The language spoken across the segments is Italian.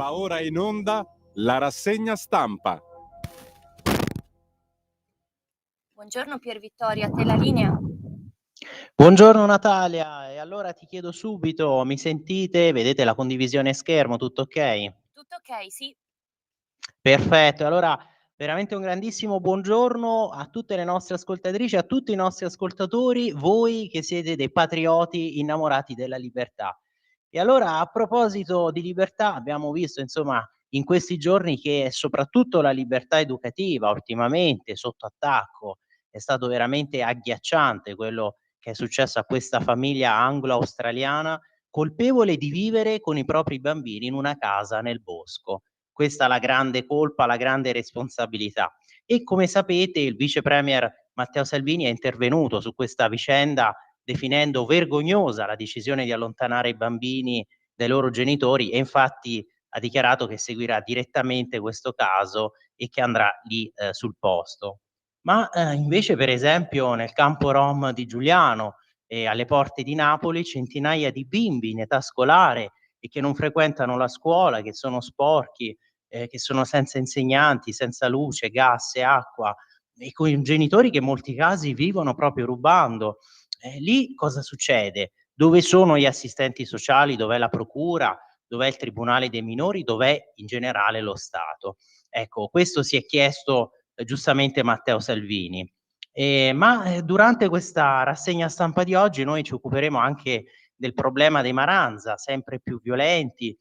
Va ora in onda la rassegna stampa. Buongiorno Pier Vittorio, a te la linea. Buongiorno Natalia, e allora ti chiedo subito, mi sentite? Vedete la condivisione schermo, tutto ok? Tutto ok, sì. Perfetto, allora veramente un grandissimo buongiorno a tutte le nostre ascoltatrici, a tutti i nostri ascoltatori, voi che siete dei patrioti innamorati della libertà. E allora a proposito di libertà abbiamo visto insomma in questi giorni che soprattutto la libertà educativa ultimamente sotto attacco, è stato veramente agghiacciante quello che è successo a questa famiglia anglo-australiana colpevole di vivere con i propri bambini in una casa nel bosco. Questa la grande colpa, la grande responsabilità. E come sapete il vice premier Matteo Salvini è intervenuto su questa vicenda definendo vergognosa la decisione di allontanare i bambini dai loro genitori e infatti ha dichiarato che seguirà direttamente questo caso e che andrà lì sul posto. Ma invece per esempio nel campo rom di Giuliano e alle porte di Napoli centinaia di bimbi in età scolare e che non frequentano la scuola, che sono sporchi, che sono senza insegnanti, senza luce, gas e acqua e con genitori che in molti casi vivono proprio rubando. Lì cosa succede? Dove sono gli assistenti sociali? Dov'è la procura? Dov'è il tribunale dei minori? Dov'è in generale lo Stato? Ecco, questo si è chiesto giustamente Matteo Salvini. Durante questa rassegna stampa di oggi noi ci occuperemo anche del problema dei Maranza, sempre più violenti,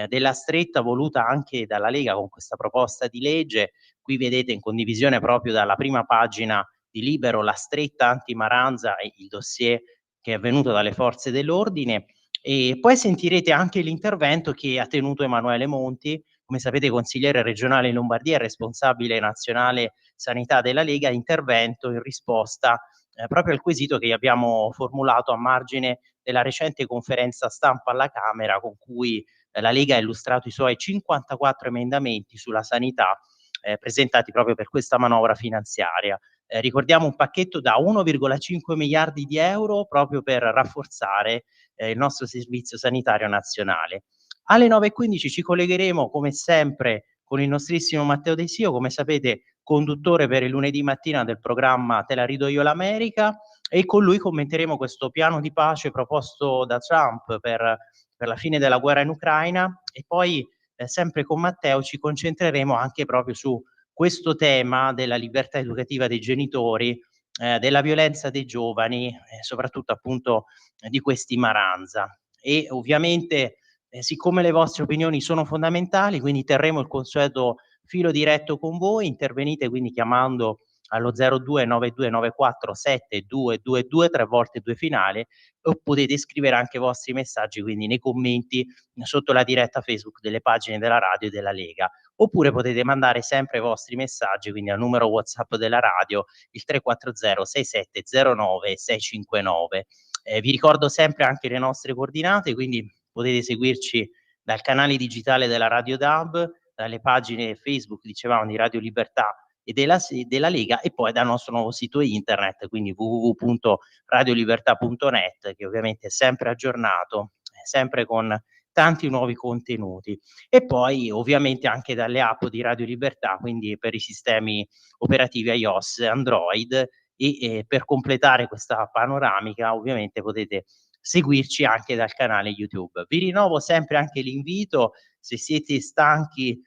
della stretta voluta anche dalla Lega con questa proposta di legge. Qui vedete in condivisione proprio dalla prima pagina di Libero la stretta anti-Maranza e il dossier che è venuto dalle forze dell'ordine. E poi sentirete anche l'intervento che ha tenuto Emanuele Monti, come sapete consigliere regionale in Lombardia e responsabile nazionale sanità della Lega, intervento in risposta proprio al quesito che gli abbiamo formulato a margine della recente conferenza stampa alla Camera con cui la Lega ha illustrato i suoi 54 emendamenti sulla sanità presentati proprio per questa manovra finanziaria. Ricordiamo un pacchetto da 1,5 miliardi di euro proprio per rafforzare il nostro servizio sanitario nazionale. Alle 9:15 ci collegheremo come sempre con il nostrissimo Matteo De Sio, come sapete conduttore per il lunedì mattina del programma Te la rido io l'America, e con lui commenteremo questo piano di pace proposto da Trump per la fine della guerra in Ucraina e poi sempre con Matteo ci concentreremo anche proprio su questo tema della libertà educativa dei genitori, della violenza dei giovani, soprattutto appunto di questi Maranza. E ovviamente, siccome le vostre opinioni sono fondamentali, quindi terremo il consueto filo diretto con voi, intervenite quindi chiamando allo 02 9294 7222 3 volte 2 finale o potete scrivere anche i vostri messaggi quindi nei commenti sotto la diretta Facebook delle pagine della radio e della Lega, oppure potete mandare sempre i vostri messaggi quindi al numero WhatsApp della radio il 340 6709 659. Vi ricordo sempre anche le nostre coordinate, quindi potete seguirci dal canale digitale della Radio DAB, dalle pagine Facebook, dicevamo, di Radio Libertà e della Lega e poi dal nostro nuovo sito internet, quindi www.radiolibertà.net, che ovviamente è sempre aggiornato, sempre con tanti nuovi contenuti. E poi ovviamente anche dalle app di Radio Libertà, quindi per i sistemi operativi iOS e Android e per completare questa panoramica ovviamente potete seguirci anche dal canale YouTube. Vi rinnovo sempre anche l'invito, se siete stanchi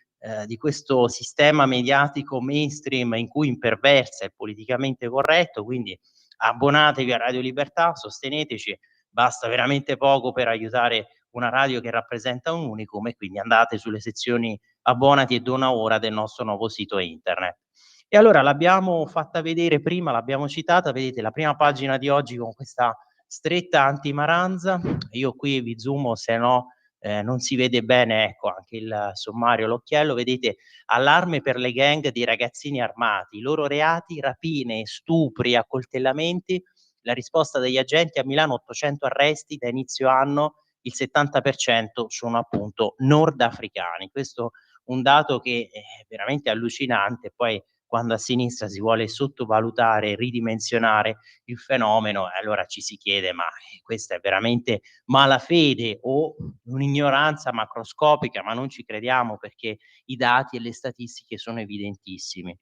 di questo sistema mediatico mainstream in cui imperversa il politicamente corretto, quindi abbonatevi a Radio Libertà, sosteneteci, basta veramente poco per aiutare una radio che rappresenta un unicum e quindi andate sulle sezioni abbonati e dona ora del nostro nuovo sito internet. E allora l'abbiamo fatta vedere prima, l'abbiamo citata, vedete la prima pagina di oggi con questa stretta anti-Maranza, io qui vi zoomo se no non si vede bene, ecco anche il sommario, l'occhiello, vedete allarme per le gang di ragazzini armati, i loro reati, rapine, stupri, accoltellamenti, la risposta degli agenti a Milano 800 arresti da inizio anno, il 70% sono appunto nordafricani. Questo un dato che è veramente allucinante, poi quando a sinistra si vuole sottovalutare, ridimensionare il fenomeno, allora ci si chiede: ma questa è veramente malafede o un'ignoranza macroscopica? Ma non ci crediamo, perché i dati e le statistiche sono evidentissimi.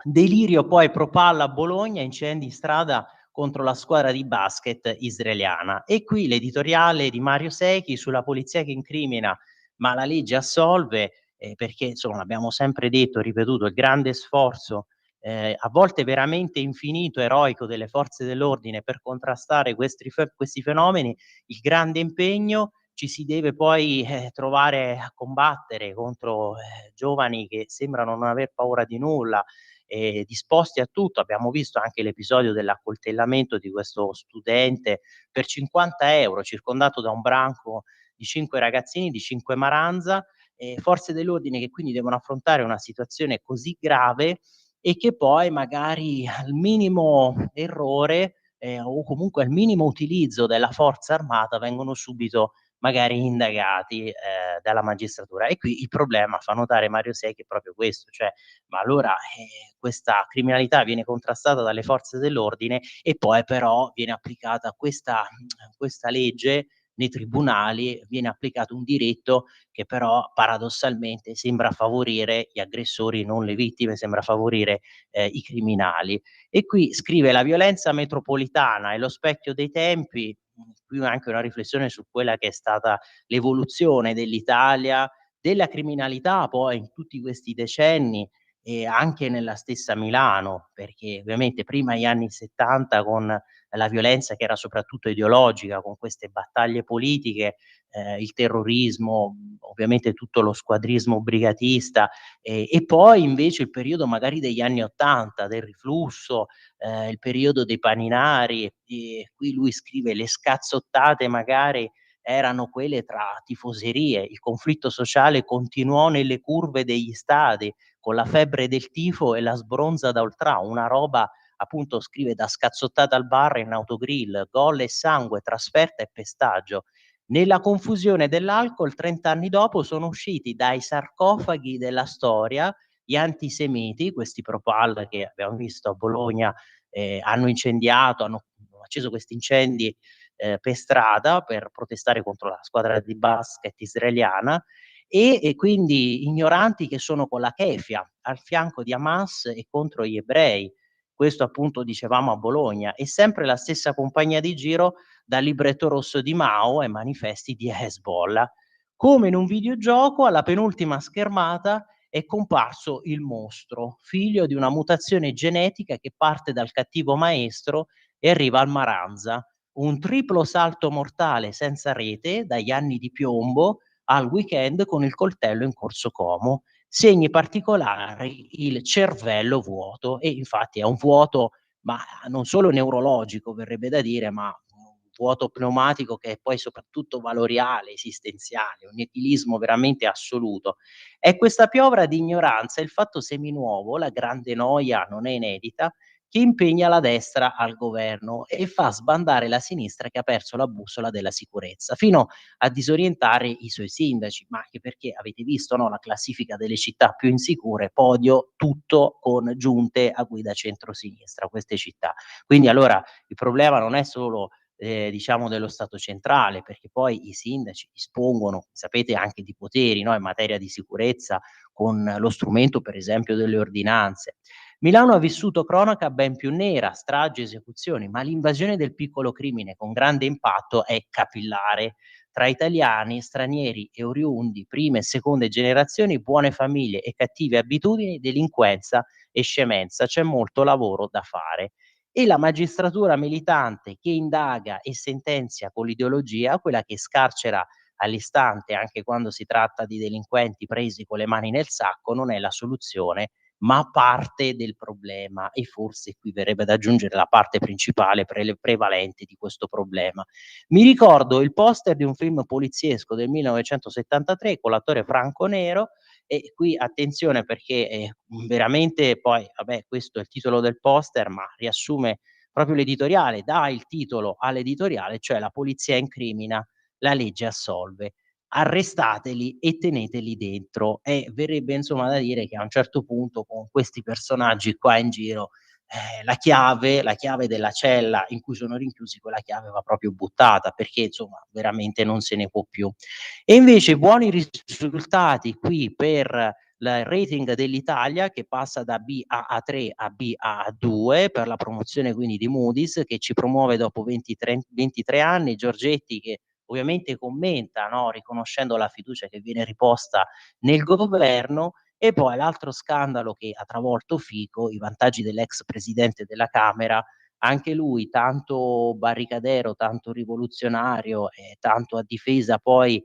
Delirio poi pro palla a Bologna, incendi in strada contro la squadra di basket israeliana. E qui l'editoriale di Mario Secchi sulla polizia che incrimina, ma la legge assolve, perché insomma l'abbiamo sempre detto, ripetuto, il grande sforzo, a volte veramente infinito, eroico delle forze dell'ordine per contrastare questi fenomeni, il grande impegno ci si deve poi, trovare a combattere contro, giovani che sembrano non aver paura di nulla, disposti a tutto. Abbiamo visto anche l'episodio dell'accoltellamento di questo studente per 50 €, circondato da un branco di 5 ragazzini, di 5 maranza, forze dell'ordine che quindi devono affrontare una situazione così grave e che poi magari al minimo errore, o comunque al minimo utilizzo della forza armata vengono subito magari indagati, dalla magistratura. E qui il problema, fa notare Mario Secchi, è proprio questo, cioè ma allora, questa criminalità viene contrastata dalle forze dell'ordine e poi però viene applicata questa legge nei tribunali, viene applicato un diritto che però paradossalmente sembra favorire gli aggressori, non le vittime, sembra favorire, i criminali. E qui scrive: "La violenza metropolitana è lo specchio dei tempi", qui anche una riflessione su quella che è stata l'evoluzione dell'Italia, della criminalità poi in tutti questi decenni, e anche nella stessa Milano, perché ovviamente prima gli anni '70 con la violenza che era soprattutto ideologica, con queste battaglie politiche, il terrorismo, ovviamente tutto lo squadrismo brigatista, e poi invece il periodo magari degli anni '80, del riflusso, il periodo dei paninari, e qui lui scrive: "Le scazzottate magari erano quelle tra tifoserie, il conflitto sociale continuò nelle curve degli stadi, con la febbre del tifo e la sbronza da oltrà, una roba", appunto scrive, "da scazzottata al bar e in autogrill, gol e sangue, trasferta e pestaggio. Nella confusione dell'alcol 30 anni dopo sono usciti dai sarcofagi della storia gli antisemiti", questi Propal che abbiamo visto a Bologna, hanno incendiato, hanno acceso questi incendi, per strada per protestare contro la squadra di basket israeliana, e quindi ignoranti che sono con la kefia al fianco di Hamas e contro gli ebrei. Questo appunto dicevamo a Bologna, e sempre la stessa compagnia di giro dal libretto rosso di Mao ai manifesti di Hezbollah. Come in un videogioco, alla penultima schermata è comparso il mostro, figlio di una mutazione genetica che parte dal cattivo maestro e arriva al Maranza. Un triplo salto mortale senza rete, dagli anni di piombo al weekend con il coltello in corso Como. Segni particolari: il cervello vuoto, e infatti è un vuoto, ma non solo neurologico verrebbe da dire, ma un vuoto pneumatico che è poi soprattutto valoriale, esistenziale, un nichilismo veramente assoluto. È questa piovra di ignoranza, il fatto seminuovo, la grande noia non è inedita, che impegna la destra al governo e fa sbandare la sinistra che ha perso la bussola della sicurezza, fino a disorientare i suoi sindaci, ma anche perché avete visto, no, la classifica delle città più insicure, podio tutto con giunte a guida centrosinistra, queste città. Quindi allora il problema non è solo, diciamo, dello Stato centrale, perché poi i sindaci dispongono, sapete, anche di poteri, no, in materia di sicurezza, con lo strumento per esempio delle ordinanze. Milano ha vissuto cronaca ben più nera, stragi, esecuzioni, ma l'invasione del piccolo crimine con grande impatto è capillare. Tra italiani, stranieri e oriundi, prime e seconde generazioni, buone famiglie e cattive abitudini, delinquenza e scemenza, c'è molto lavoro da fare. E la magistratura militante che indaga e sentenzia con l'ideologia, quella che scarcera all'istante anche quando si tratta di delinquenti presi con le mani nel sacco, non è la soluzione, ma parte del problema, e forse qui verrebbe da aggiungere la parte principale, prevalente di questo problema. Mi ricordo il poster di un film poliziesco del 1973 con l'attore Franco Nero, e qui attenzione perché, veramente poi vabbè, questo è il titolo del poster, ma riassume proprio l'editoriale, dà il titolo all'editoriale, cioè "La polizia incrimina, la legge assolve". arrestateli e teneteli dentro. E verrebbe insomma da dire che a un certo punto con questi personaggi qua in giro, la chiave della cella in cui sono rinchiusi, quella chiave va proprio buttata, perché insomma veramente non se ne può più. E invece buoni risultati qui per il rating dell'Italia, che passa da Baa3 a Baa2 per la promozione quindi di Moody's, che ci promuove dopo 23 anni. Giorgetti che ovviamente commenta, no, riconoscendo la fiducia che viene riposta nel governo. E poi l'altro scandalo che ha travolto Fico, i vantaggi dell'ex presidente della Camera, anche lui tanto barricadero, tanto rivoluzionario e tanto a difesa poi,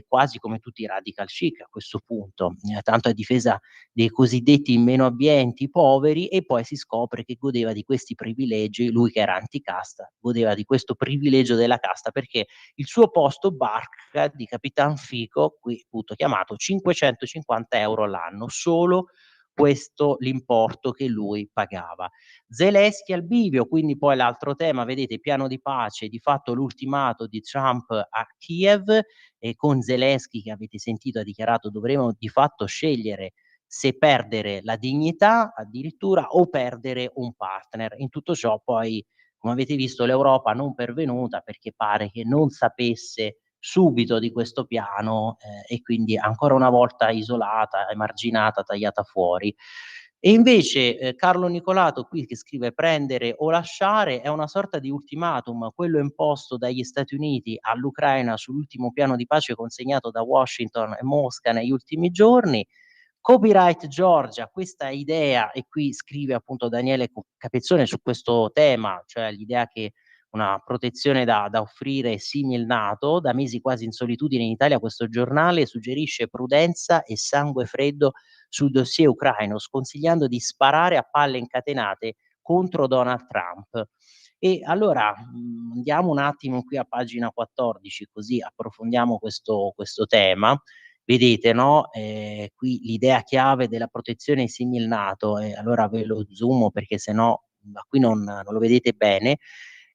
quasi come tutti i radical chic a questo punto, tanto a difesa dei cosiddetti meno abbienti, poveri, e poi si scopre che godeva di questi privilegi, lui che era anticasta, godeva di questo privilegio della casta perché il suo posto barca di Capitan Fico, qui appunto chiamato 550 € l'anno, solo questo l'importo che lui pagava. Zelensky al bivio, quindi poi l'altro tema, vedete, piano di pace, di fatto l'ultimato di Trump a Kiev, e con Zelensky che avete sentito ha dichiarato dovremo di fatto scegliere se perdere la dignità addirittura o perdere un partner. In tutto ciò poi, come avete visto, l'Europa non pervenuta perché pare che non sapesse subito di questo piano, e quindi ancora una volta isolata, emarginata, tagliata fuori. E invece, Carlo Nicolato qui che scrive: "Prendere o lasciare" è una sorta di ultimatum, quello imposto dagli Stati Uniti all'Ucraina sull'ultimo piano di pace consegnato da Washington e Mosca negli ultimi giorni. Copyright Georgia, questa idea, e qui scrive appunto Daniele Capezzone su questo tema, cioè l'idea che una protezione da offrire simil NATO, da mesi quasi in solitudine in Italia questo giornale suggerisce prudenza e sangue freddo sul dossier ucraino, sconsigliando di sparare a palle incatenate contro Donald Trump. E allora, andiamo un attimo qui a pagina 14, così approfondiamo questo tema. Vedete, no, qui l'idea chiave della protezione simil NATO, e allora ve lo zoomo perché se no, ma qui non lo vedete bene.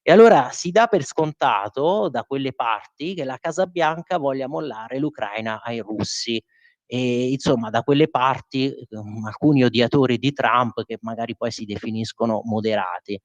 E allora si dà per scontato da quelle parti che la Casa Bianca voglia mollare l'Ucraina ai russi. Insomma da quelle parti, alcuni odiatori di Trump che magari poi si definiscono moderati.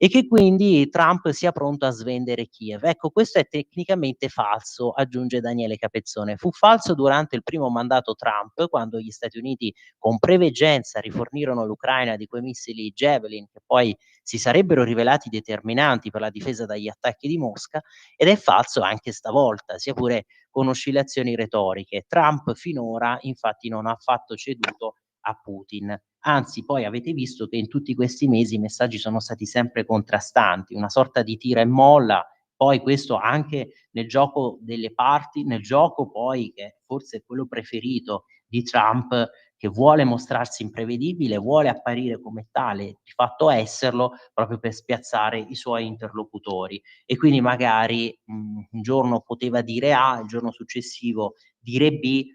E che quindi Trump sia pronto a svendere Kiev. Ecco, questo è tecnicamente falso, aggiunge Daniele Capezzone. Fu falso durante il primo mandato Trump, quando gli Stati Uniti con preveggenza rifornirono l'Ucraina di quei missili Javelin che poi si sarebbero rivelati determinanti per la difesa dagli attacchi di Mosca, ed è falso anche stavolta, sia pure con oscillazioni retoriche. Trump finora infatti non ha affatto ceduto a Putin. Anzi, poi avete visto che in tutti questi mesi i messaggi sono stati sempre contrastanti, una sorta di tira e molla, poi questo anche nel gioco delle parti, nel gioco poi che forse è quello preferito di Trump, che vuole mostrarsi imprevedibile, vuole apparire come tale, di fatto esserlo, proprio per spiazzare i suoi interlocutori. E quindi magari, un giorno poteva dire A, il giorno successivo dire B,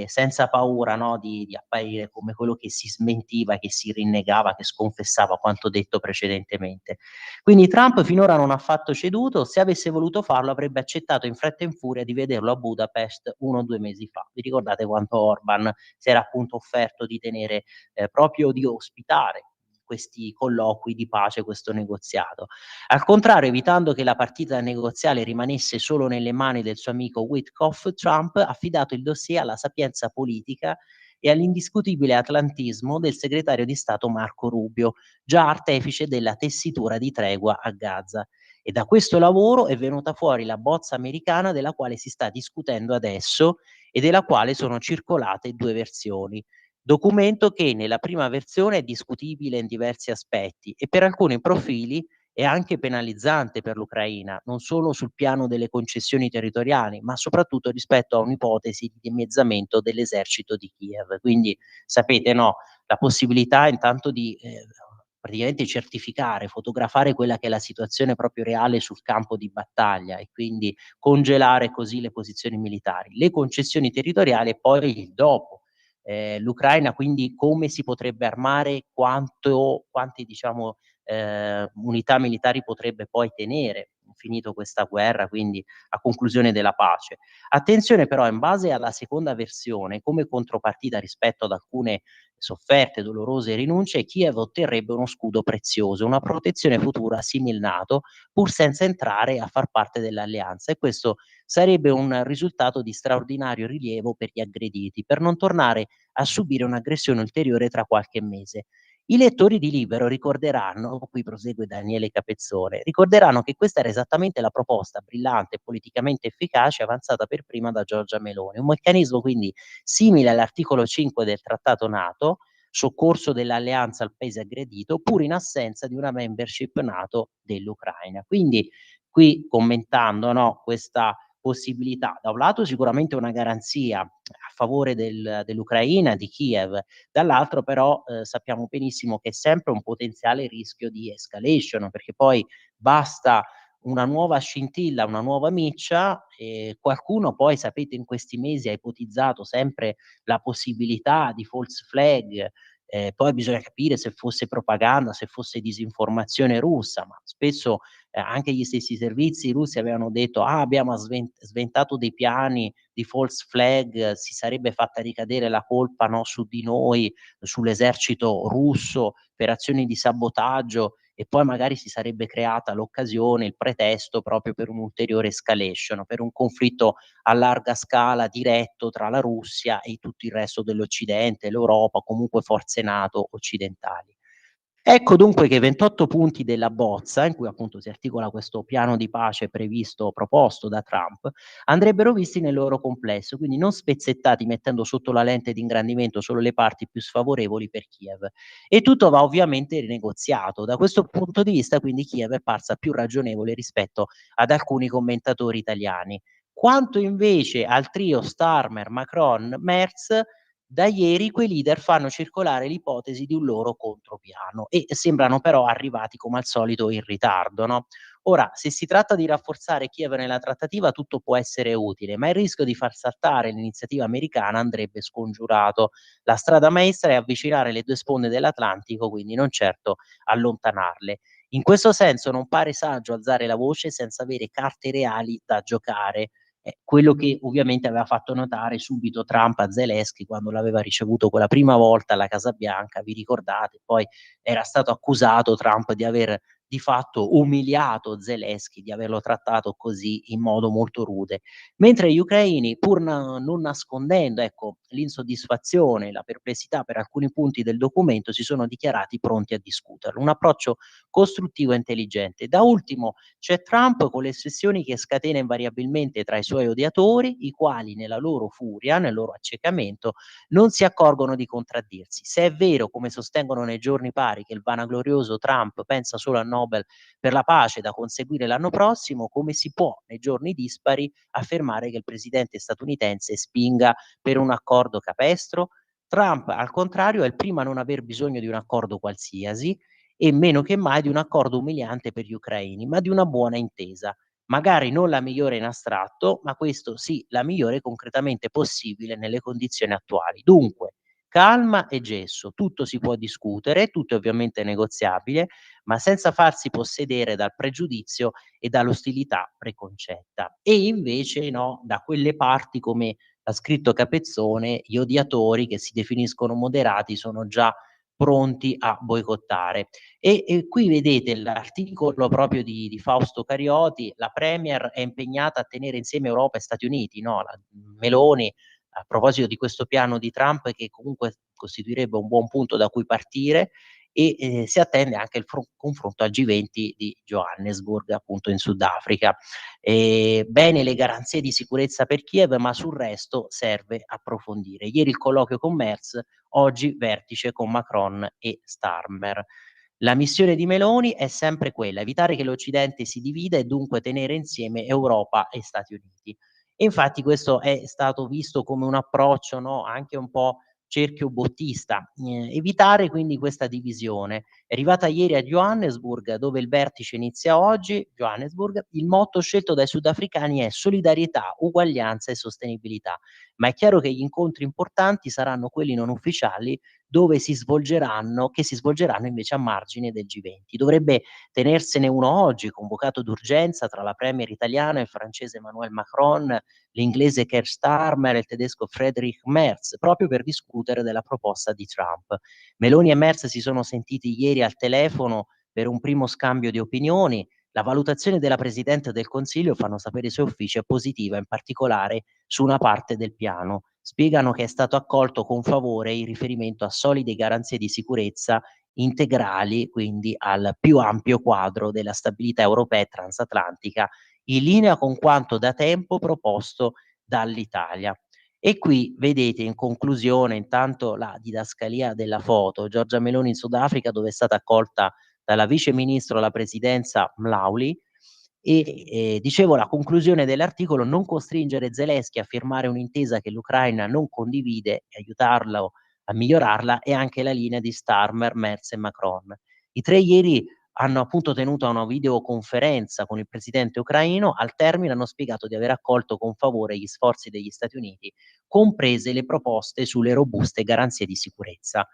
senza paura, no, di apparire come quello che si smentiva, che si rinnegava, che sconfessava quanto detto precedentemente. Quindi Trump finora non ha affatto ceduto, se avesse voluto farlo avrebbe accettato in fretta e in furia di vederlo a Budapest 1 o 2 mesi fa. Vi ricordate quanto Orban si era appunto offerto di tenere, proprio di ospitare questi colloqui di pace, questo negoziato. Al contrario, evitando che la partita negoziale rimanesse solo nelle mani del suo amico Witkoff, Trump ha affidato il dossier alla sapienza politica e all'indiscutibile atlantismo del segretario di Stato Marco Rubio, già artefice della tessitura di tregua a Gaza. E da questo lavoro è venuta fuori la bozza americana della quale si sta discutendo adesso e della quale sono circolate 2 versioni. Documento che nella prima versione è discutibile in diversi aspetti e per alcuni profili è anche penalizzante per l'Ucraina, non solo sul piano delle concessioni territoriali, ma soprattutto rispetto a un'ipotesi di dimezzamento dell'esercito di Kiev. Quindi sapete, no, la possibilità intanto di praticamente certificare, fotografare quella che è la situazione proprio reale sul campo di battaglia e quindi congelare così le posizioni militari, le concessioni territoriali e poi il dopo. L'Ucraina quindi come si potrebbe armare, quanti diciamo unità militari potrebbe poi tenere. finito questa guerra, quindi a conclusione della pace. Attenzione però, in base alla seconda versione, come contropartita rispetto ad alcune sofferte, dolorose rinunce, Kiev otterrebbe uno scudo prezioso, una protezione futura simil NATO, pur senza entrare a far parte dell'alleanza, e questo sarebbe un risultato di straordinario rilievo per gli aggrediti, per non tornare a subire un'aggressione ulteriore tra qualche mese. I lettori di Libero ricorderanno, qui prosegue Daniele Capezzone, ricorderanno che questa era esattamente la proposta brillante e politicamente efficace avanzata per prima da Giorgia Meloni, un meccanismo quindi simile all'articolo 5 del trattato NATO, soccorso dell'alleanza al paese aggredito, pur in assenza di una membership NATO dell'Ucraina. Quindi qui commentando, no, questa possibilità, da un lato sicuramente una garanzia a favore dell'Ucraina, di Kiev, dall'altro però sappiamo benissimo che è sempre un potenziale rischio di escalation, perché poi basta una nuova scintilla, una nuova miccia, e qualcuno poi, sapete, in questi mesi ha ipotizzato sempre la possibilità di false flag, poi bisogna capire se fosse propaganda, se fosse disinformazione russa, ma spesso anche gli stessi servizi russi avevano detto: "Ah, abbiamo sventato dei piani di false flag, si sarebbe fatta ricadere la colpa, no, su di noi, sull'esercito russo, per azioni di sabotaggio", e poi magari si sarebbe creata l'occasione, il pretesto proprio per un'ulteriore escalation, per un conflitto a larga scala diretto tra la Russia e tutto il resto dell'Occidente, l'Europa, comunque forze NATO occidentali. Ecco dunque che i 28 punti della bozza, in cui appunto si articola questo piano di pace previsto, proposto da Trump, andrebbero visti nel loro complesso, quindi non spezzettati mettendo sotto la lente di ingrandimento solo le parti più sfavorevoli per Kiev. E tutto va ovviamente rinegoziato. Da questo punto di vista, quindi, Kiev è parsa più ragionevole rispetto ad alcuni commentatori italiani. Quanto invece al trio Starmer, Macron, Merz, da ieri quei leader fanno circolare l'ipotesi di un loro contropiano e sembrano però arrivati come al solito in ritardo, no? Ora, se si tratta di rafforzare Kiev nella trattativa, tutto può essere utile, ma il rischio di far saltare l'iniziativa americana andrebbe scongiurato. La strada maestra è avvicinare le due sponde dell'Atlantico, quindi non certo allontanarle. In questo senso non pare saggio alzare la voce senza avere carte reali da giocare. Quello che ovviamente aveva fatto notare subito Trump a Zelensky quando l'aveva ricevuto quella prima volta alla Casa Bianca, vi ricordate? Poi era stato accusato Trump di aver di fatto umiliato Zelensky, di averlo trattato così in modo molto rude. Mentre gli ucraini, pur non nascondendo, ecco, l'insoddisfazione, la perplessità per alcuni punti del documento, si sono dichiarati pronti a discuterlo. Un approccio costruttivo e intelligente. Da ultimo c'è Trump con le sessioni che scatena invariabilmente tra i suoi odiatori, i quali nella loro furia, nel loro accecamento, non si accorgono di contraddirsi. Se è vero, come sostengono nei giorni pari, che il vanaglorioso Trump pensa solo al Nobel per la pace da conseguire l'anno prossimo, come si può nei giorni dispari affermare che il presidente statunitense spinga per un accordo capestro? Trump, al contrario, è il primo a non aver bisogno di un accordo qualsiasi, e meno che mai di un accordo umiliante per gli ucraini, ma di una buona intesa. Magari non la migliore in astratto, ma questo sì, la migliore concretamente possibile nelle condizioni attuali. Dunque, calma e gesso, tutto si può discutere, tutto è ovviamente negoziabile, ma senza farsi possedere dal pregiudizio e dall'ostilità preconcetta. E invece no, da quelle parti, come ha scritto Capezzone, gli odiatori che si definiscono moderati sono già pronti a boicottare. E qui vedete l'articolo proprio di Fausto Carioti: la premier è impegnata a tenere insieme Europa e Stati Uniti, no, la Meloni, a proposito di questo piano di Trump, che comunque costituirebbe un buon punto da cui partire, e si attende anche il confronto al G20 di Johannesburg, appunto in Sudafrica. Bene le garanzie di sicurezza per Kiev, ma sul resto serve approfondire. Ieri il colloquio con Merz, oggi vertice con Macron e Starmer. La missione di Meloni è sempre quella: evitare che l'Occidente si divida e dunque tenere insieme Europa e Stati Uniti. E infatti questo è stato visto come un approccio, no, anche un po' cerchio-bottista, evitare quindi questa divisione. È arrivata ieri a Johannesburg, dove il vertice inizia oggi, Johannesburg, il motto scelto dai sudafricani è solidarietà, uguaglianza e sostenibilità, ma è chiaro che gli incontri importanti saranno quelli non ufficiali che si svolgeranno invece a margine del G20. Dovrebbe tenersene uno oggi, convocato d'urgenza tra la premier italiana e il francese Emmanuel Macron, l'inglese Keir Starmer e il tedesco Friedrich Merz, proprio per discutere della proposta di Trump. Meloni e Merz si sono sentiti ieri al telefono per un primo scambio di opinioni. La valutazione della Presidente del Consiglio, fanno sapere i suoi uffici, è positiva, in particolare su una parte del piano. Spiegano che è stato accolto con favore in riferimento a solide garanzie di sicurezza integrali, quindi al più ampio quadro della stabilità europea e transatlantica, in linea con quanto da tempo proposto dall'Italia. E qui vedete in conclusione intanto la didascalia della foto, Giorgia Meloni in Sudafrica, dove è stata accolta dalla vice ministro alla presidenza Mlauli, e dicevo, la conclusione dell'articolo: non costringere Zelensky a firmare un'intesa che l'Ucraina non condivide e aiutarlo a migliorarla è anche la linea di Starmer, Merz e Macron. I tre ieri hanno appunto tenuto una videoconferenza con il presidente ucraino. Al termine hanno spiegato di aver accolto con favore gli sforzi degli Stati Uniti, comprese le proposte sulle robuste garanzie di sicurezza.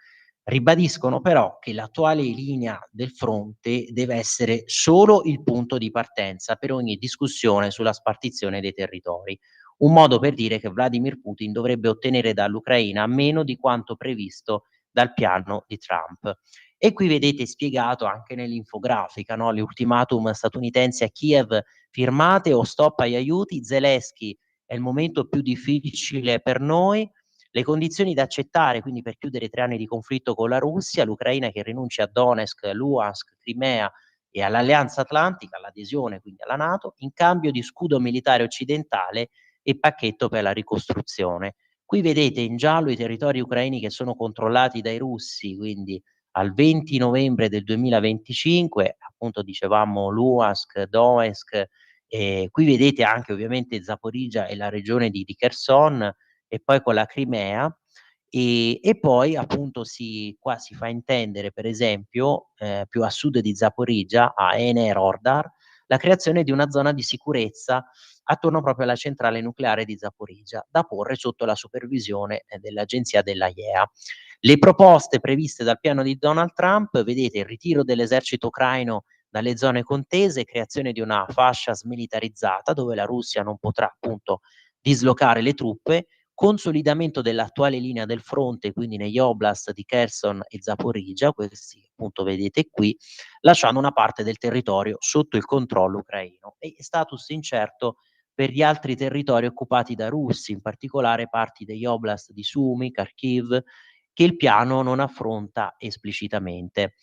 Ribadiscono però che l'attuale linea del fronte deve essere solo il punto di partenza per ogni discussione sulla spartizione dei territori, un modo per dire che Vladimir Putin dovrebbe ottenere dall'Ucraina meno di quanto previsto dal piano di Trump. E qui vedete spiegato anche nell'infografica, no, le ultimatum statunitensi a Kiev: firmate o stop agli aiuti, Zelensky è il momento più difficile per noi, le condizioni da accettare quindi per chiudere 3 anni di conflitto con la Russia, l'Ucraina che rinunci a Donetsk, Luhansk, Crimea e all'Alleanza Atlantica, all'adesione quindi alla NATO, in cambio di scudo militare occidentale e pacchetto per la ricostruzione. Qui vedete in giallo i territori ucraini che sono controllati dai russi, quindi al 20 novembre del 2025, appunto dicevamo Luhansk, Donetsk, qui vedete anche ovviamente Zaporizhzhia e la regione di Kherson, e poi con la Crimea, e poi appunto qua si fa intendere, per esempio, più a sud di Zaporizhzhia, a Enerhodar, la creazione di una zona di sicurezza attorno proprio alla centrale nucleare di Zaporizhzhia, da porre sotto la supervisione dell'agenzia dell'AIEA. Le proposte previste dal piano di Donald Trump: vedete il ritiro dell'esercito ucraino dalle zone contese, creazione di una fascia smilitarizzata dove la Russia non potrà appunto dislocare le truppe, consolidamento dell'attuale linea del fronte, quindi negli oblast di Kherson e Zaporizhzhia, questi appunto vedete qui, lasciando una parte del territorio sotto il controllo ucraino, e status incerto per gli altri territori occupati da russi, in particolare parti degli oblast di Sumy, Kharkiv, che il piano non affronta esplicitamente.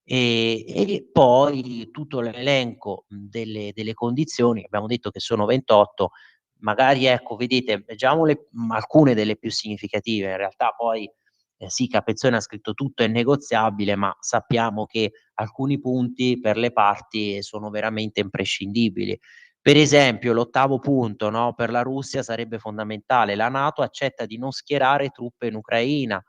E poi tutto l'elenco delle condizioni, abbiamo detto che sono 28, magari ecco vedete, leggiamo alcune delle più significative. In realtà poi sì, Capezzone ha scritto tutto è negoziabile, ma sappiamo che alcuni punti per le parti sono veramente imprescindibili. Per esempio l'8º punto, no, per la Russia sarebbe fondamentale: la NATO accetta di non schierare truppe in Ucraina.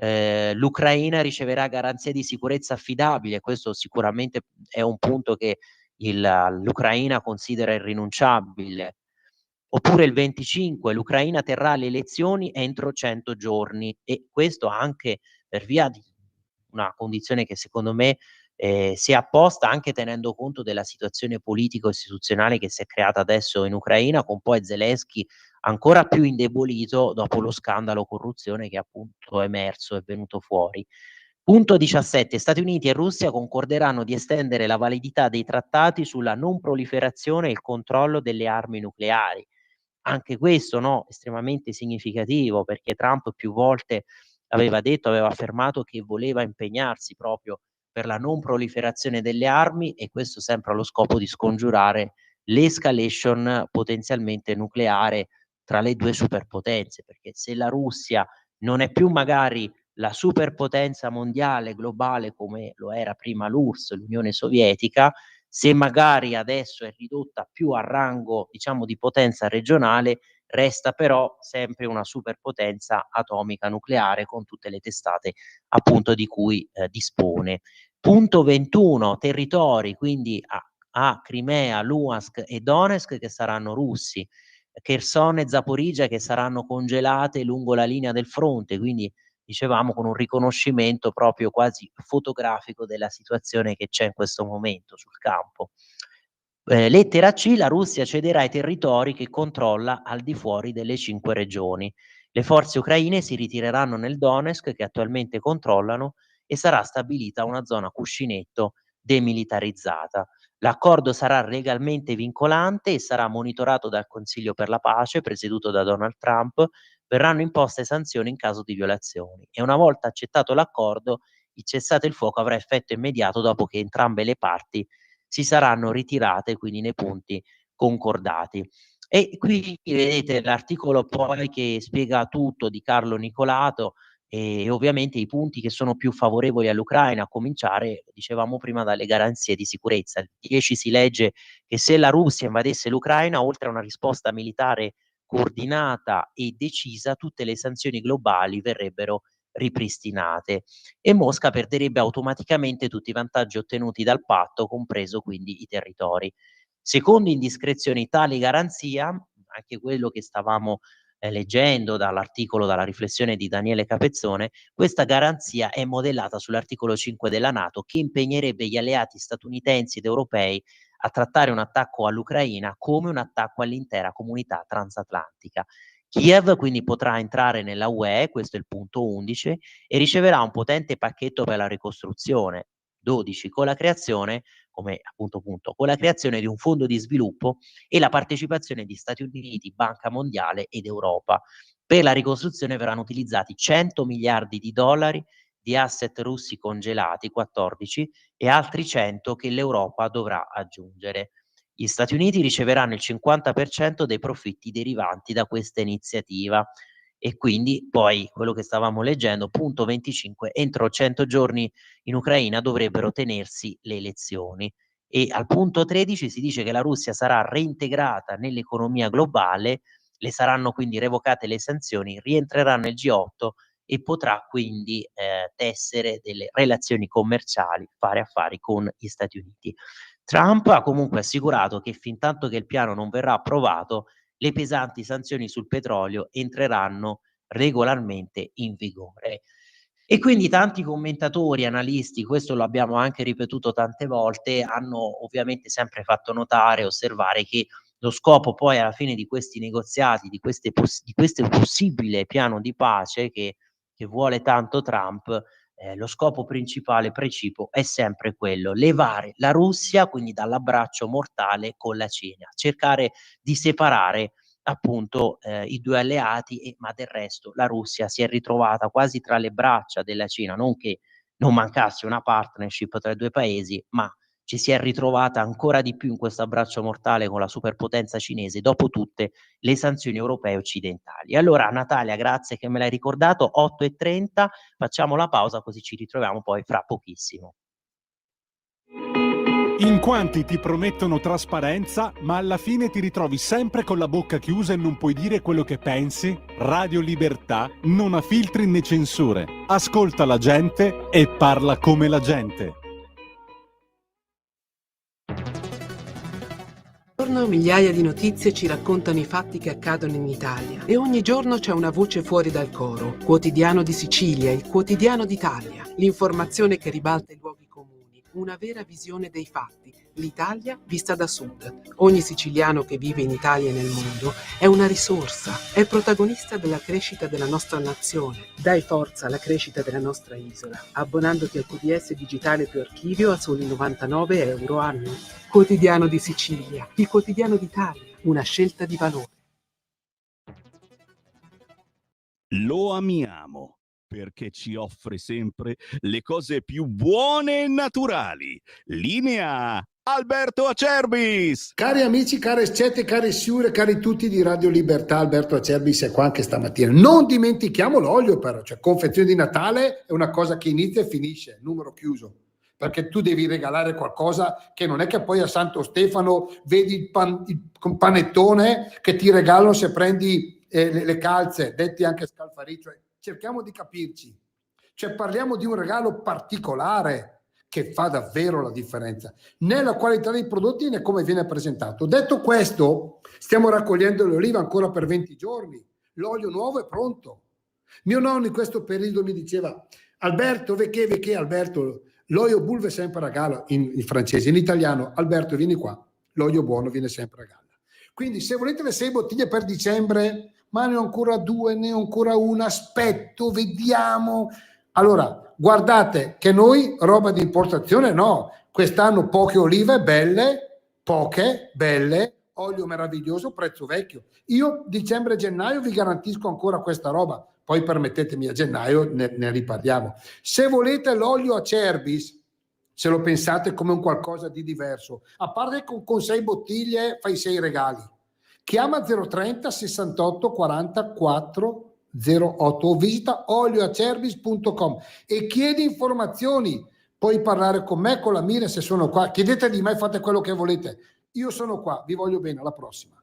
L'Ucraina riceverà garanzie di sicurezza affidabili, e questo sicuramente è un punto che l'Ucraina considera irrinunciabile. Oppure il 25: l'Ucraina terrà le elezioni entro 100 giorni, e questo anche per via di una condizione che secondo me si è apposta anche tenendo conto della situazione politico-istituzionale che si è creata adesso in Ucraina, con poi Zelensky ancora più indebolito dopo lo scandalo corruzione che appunto è emerso, è venuto fuori. Punto 17: Stati Uniti e Russia concorderanno di estendere la validità dei trattati sulla non proliferazione e il controllo delle armi nucleari. Anche questo, no, estremamente significativo, perché Trump più volte aveva affermato che voleva impegnarsi proprio per la non proliferazione delle armi, e questo sempre allo scopo di scongiurare l'escalation potenzialmente nucleare tra le 2 superpotenze, perché se la Russia non è più magari la superpotenza mondiale globale come lo era prima l'URSS, l'Unione Sovietica, se magari adesso è ridotta più a rango, diciamo, di potenza regionale, resta però sempre una superpotenza atomica nucleare con tutte le testate appunto di cui dispone. Punto 21: territori, quindi a Crimea, Luhansk e Donetsk che saranno russi, Kherson e Zaporizhzhia che saranno congelate lungo la linea del fronte, quindi dicevamo con un riconoscimento proprio quasi fotografico della situazione che c'è in questo momento sul campo. Lettera C, la Russia cederà i territori che controlla al di fuori delle 5 regioni. Le forze ucraine si ritireranno nel Donetsk che attualmente controllano e sarà stabilita una zona cuscinetto demilitarizzata. L'accordo sarà legalmente vincolante e sarà monitorato dal Consiglio per la pace presieduto da Donald Trump. Verranno imposte sanzioni in caso di violazioni e una volta accettato l'accordo il cessate il fuoco avrà effetto immediato dopo che entrambe le parti si saranno ritirate quindi nei punti concordati. E qui vedete l'articolo poi che spiega tutto di Carlo Nicolato e ovviamente i punti che sono più favorevoli all'Ucraina, a cominciare, dicevamo prima, dalle garanzie di sicurezza. Il 10 si legge che se la Russia invadesse l'Ucraina, oltre a una risposta militare coordinata e decisa, tutte le sanzioni globali verrebbero ripristinate e Mosca perderebbe automaticamente tutti i vantaggi ottenuti dal patto, compreso quindi i territori. Secondo indiscrezioni tale garanzia, anche quello che stavamo leggendo dall'articolo, dalla riflessione di Daniele Capezzone, questa garanzia è modellata sull'articolo 5 della NATO che impegnerebbe gli alleati statunitensi ed europei a trattare un attacco all'Ucraina come un attacco all'intera comunità transatlantica. Kiev quindi potrà entrare nella UE, questo è il punto 11, e riceverà un potente pacchetto per la ricostruzione, 12, con la creazione, come appunto punto, con la creazione di un fondo di sviluppo e la partecipazione di Stati Uniti, Banca Mondiale ed Europa. Per la ricostruzione verranno utilizzati 100 miliardi di dollari di asset russi congelati, 14, e altri 100 che l'Europa dovrà aggiungere. Gli Stati Uniti riceveranno il 50% dei profitti derivanti da questa iniziativa e quindi poi quello che stavamo leggendo, punto 25, entro 100 giorni in Ucraina dovrebbero tenersi le elezioni e al punto 13 si dice che la Russia sarà reintegrata nell'economia globale, le saranno quindi revocate le sanzioni, rientrerà nel G8 e potrà quindi tessere delle relazioni commerciali, fare affari con gli Stati Uniti. Trump ha comunque assicurato che fintanto che il piano non verrà approvato, le pesanti sanzioni sul petrolio entreranno regolarmente in vigore. E quindi tanti commentatori, analisti, questo lo abbiamo anche ripetuto tante volte, hanno ovviamente sempre fatto notare, osservare che lo scopo poi alla fine di questi negoziati, di questo possibile piano di pace che vuole tanto Trump, lo scopo principale, precipuo, è sempre quello, levare la Russia quindi dall'abbraccio mortale con la Cina, cercare di separare appunto i due alleati, ma del resto la Russia si è ritrovata quasi tra le braccia della Cina, non che non mancasse una partnership tra i due paesi, ma ci si è ritrovata ancora di più in questo abbraccio mortale con la superpotenza cinese dopo tutte le sanzioni europee e occidentali. Allora Natalia, grazie che me l'hai ricordato, 8:30, facciamo la pausa così ci ritroviamo poi fra pochissimo. In quanti ti promettono trasparenza, ma alla fine ti ritrovi sempre con la bocca chiusa e non puoi dire quello che pensi? Radio Libertà non ha filtri né censure. Ascolta la gente e parla come la gente. Migliaia di notizie ci raccontano i fatti che accadono in Italia e ogni giorno c'è una voce fuori dal coro. Quotidiano di Sicilia, il quotidiano d'Italia, l'informazione che ribalta i luoghi comuni, una vera visione dei fatti, l'Italia vista da sud. Ogni siciliano che vive in Italia e nel mondo è una risorsa, è protagonista della crescita della nostra nazione. Dai forza alla crescita della nostra isola, abbonandoti al QDS digitale più archivio a soli 99 euro annuo. Quotidiano di Sicilia, il quotidiano d'Italia, una scelta di valore. Lo amiamo perché ci offre sempre le cose più buone e naturali. Linea Alberto Acerbis! Cari amici, care scette, cari siure, cari tutti di Radio Libertà, Alberto Acerbis è qua anche stamattina. Non dimentichiamo l'olio però, cioè confezione di Natale è una cosa che inizia e finisce, numero chiuso. Perché tu devi regalare qualcosa che non è che poi a Santo Stefano vedi il panettone che ti regalano se prendi le calze, detti anche scalfariccio. Cioè, cerchiamo di capirci. Cioè parliamo di un regalo particolare che fa davvero la differenza nella qualità dei prodotti né come viene presentato. Detto questo, stiamo raccogliendo le olive ancora per 20 giorni. L'olio nuovo è pronto. Mio nonno in questo periodo mi diceva: Alberto, vecché, Alberto, l'olio bulve sempre a galla, in francese. In italiano: Alberto, vieni qua, l'olio buono viene sempre a galla. Quindi se volete le 6 bottiglie per dicembre, ma ne ho ancora 2, ne ho ancora una, aspetto, vediamo. Allora, guardate che noi roba di importazione no, quest'anno poche olive belle, poche, belle, olio meraviglioso, prezzo vecchio. Io dicembre e gennaio vi garantisco ancora questa roba, poi permettetemi a gennaio ne riparliamo. Se volete l'olio Acerbis, se lo pensate come un qualcosa di diverso, a parte con 6 bottiglie fai 6 regali. Chiama 030 68 44 08 o visita olioacerbis.com e chiedi informazioni. Puoi parlare con me, con la Mira, se sono qua. Chiedete di me, fate quello che volete. Io sono qua, vi voglio bene, alla prossima.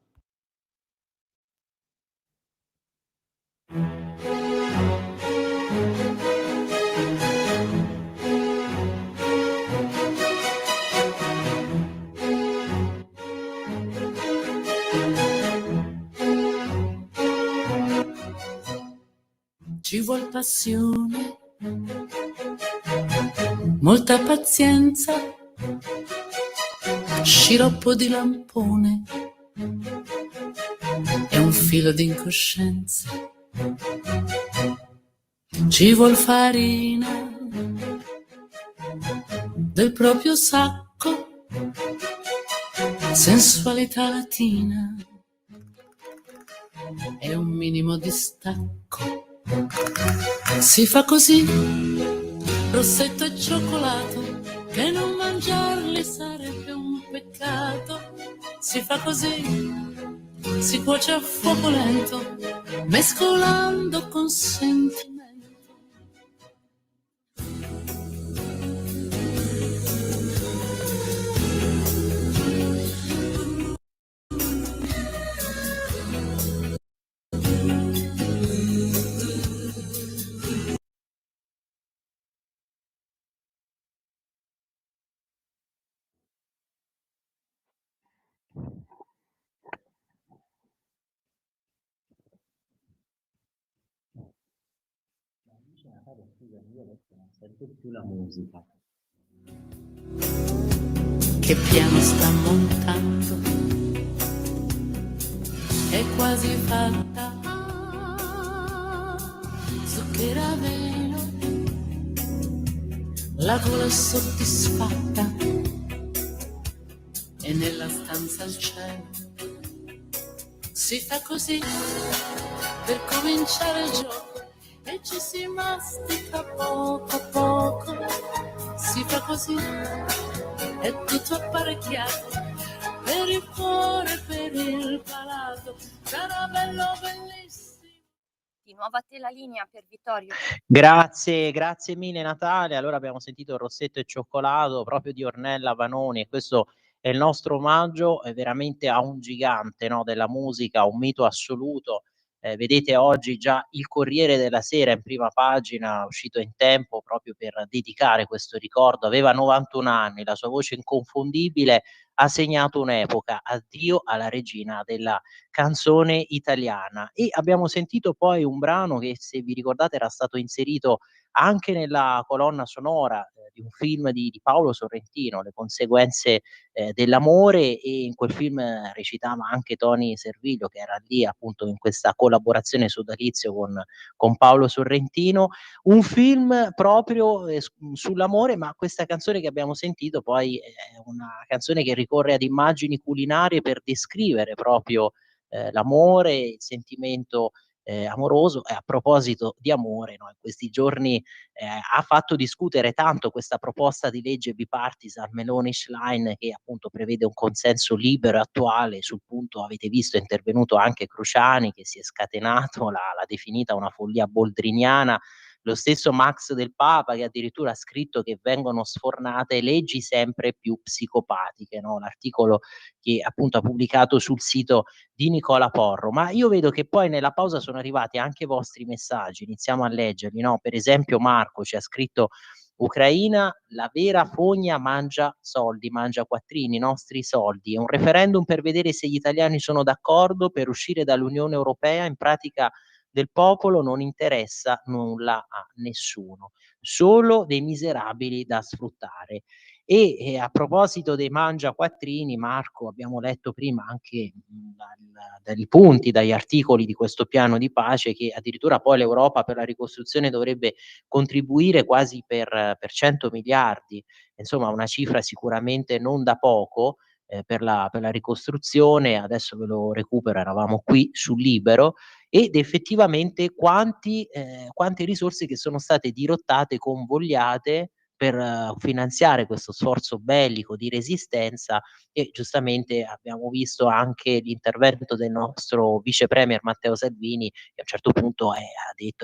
Ci vuol passione, molta pazienza, sciroppo di lampone e un filo di incoscienza. Ci vuol farina del proprio sacco, sensualità latina e un minimo di stacco. Si fa così, rossetto e cioccolato, che non mangiarli sarebbe un peccato. Si fa così, si cuoce a fuoco lento, mescolando con sentimento. Non sento più la musica. Che piano sta montando, è quasi fatta, zucchera a velo, la gola è soddisfatta e nella stanza al cielo. Si fa così per cominciare il gioco e ci si mastica poco a poco. Si fa così, è tutto apparecchiato per il cuore, per il palato. Sarà bello, bellissimo. Di nuovo a te la linea per Vittorio. Grazie mille Natale. Allora abbiamo sentito Rossetto e Cioccolato proprio di Ornella Vanoni e questo è il nostro omaggio veramente a un gigante, no, della musica, un mito assoluto. Vedete oggi già il Corriere della Sera in prima pagina, uscito in tempo proprio per dedicare questo ricordo. Aveva 91 anni, la sua voce inconfondibile ha segnato un'epoca. Addio alla regina della canzone italiana. E abbiamo sentito poi un brano che, se vi ricordate, era stato inserito anche nella colonna sonora di un film di Paolo Sorrentino, Le conseguenze dell'amore, e in quel film recitava anche Tony Servillo, che era lì appunto in questa collaborazione sodalizio con Paolo Sorrentino. Un film proprio sull'amore, ma questa canzone che abbiamo sentito poi è una canzone che ricorre ad immagini culinarie per descrivere proprio l'amore, il sentimento amoroso. E a proposito di amore, no, in questi giorni ha fatto discutere tanto questa proposta di legge bipartisan Meloni-Schlein, che appunto prevede un consenso libero e attuale. Sul punto avete visto è intervenuto anche Cruciani, che si è scatenato, l'ha definita una follia boldriniana. Lo stesso Max del Papa, che addirittura ha scritto che vengono sfornate leggi sempre più psicopatiche, no? L'articolo che appunto ha pubblicato sul sito di Nicola Porro. Ma io vedo che poi nella pausa sono arrivati anche i vostri messaggi, iniziamo a leggerli, no? Per esempio Marco ci ha scritto: Ucraina, la vera fogna mangia soldi, mangia quattrini, i nostri soldi. È un referendum per vedere se gli italiani sono d'accordo per uscire dall'Unione Europea, in pratica del popolo non interessa nulla a nessuno, solo dei miserabili da sfruttare. A proposito dei mangiaquattrini, Marco, abbiamo letto prima anche dai punti, dagli articoli di questo piano di pace, che addirittura poi l'Europa per la ricostruzione dovrebbe contribuire quasi per 100 miliardi, insomma una cifra sicuramente non da poco per la ricostruzione. Adesso ve lo recupero, eravamo qui sul Libero, ed effettivamente quante risorse che sono state dirottate, convogliate per finanziare questo sforzo bellico di resistenza. E giustamente abbiamo visto anche l'intervento del nostro vice premier Matteo Salvini, che a un certo punto ha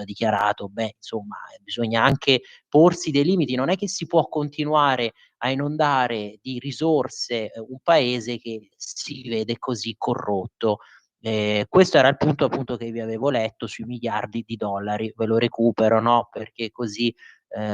dichiarato, beh, insomma, bisogna anche porsi dei limiti, non è che si può continuare a inondare di risorse un paese che si vede così corrotto. Questo era il punto appunto che vi avevo letto sui miliardi di dollari, ve lo recupero, no, perché così,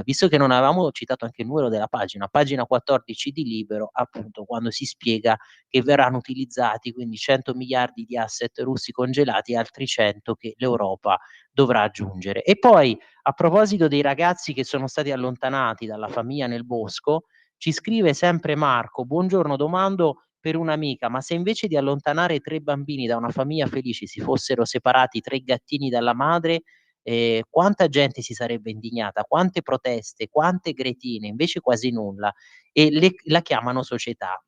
visto che non avevamo citato anche il numero della pagina 14 di Libero, appunto, quando si spiega che verranno utilizzati quindi 100 miliardi di asset russi congelati e altri 100 che l'Europa dovrà aggiungere. E poi, a proposito dei ragazzi che sono stati allontanati dalla famiglia nel bosco, ci scrive sempre Marco: "Buongiorno, domando per un'amica, ma se invece di allontanare 3 bambini da una famiglia felice si fossero separati 3 gattini dalla madre, quanta gente si sarebbe indignata, quante proteste, quante gretine, invece quasi nulla, e la chiamano società,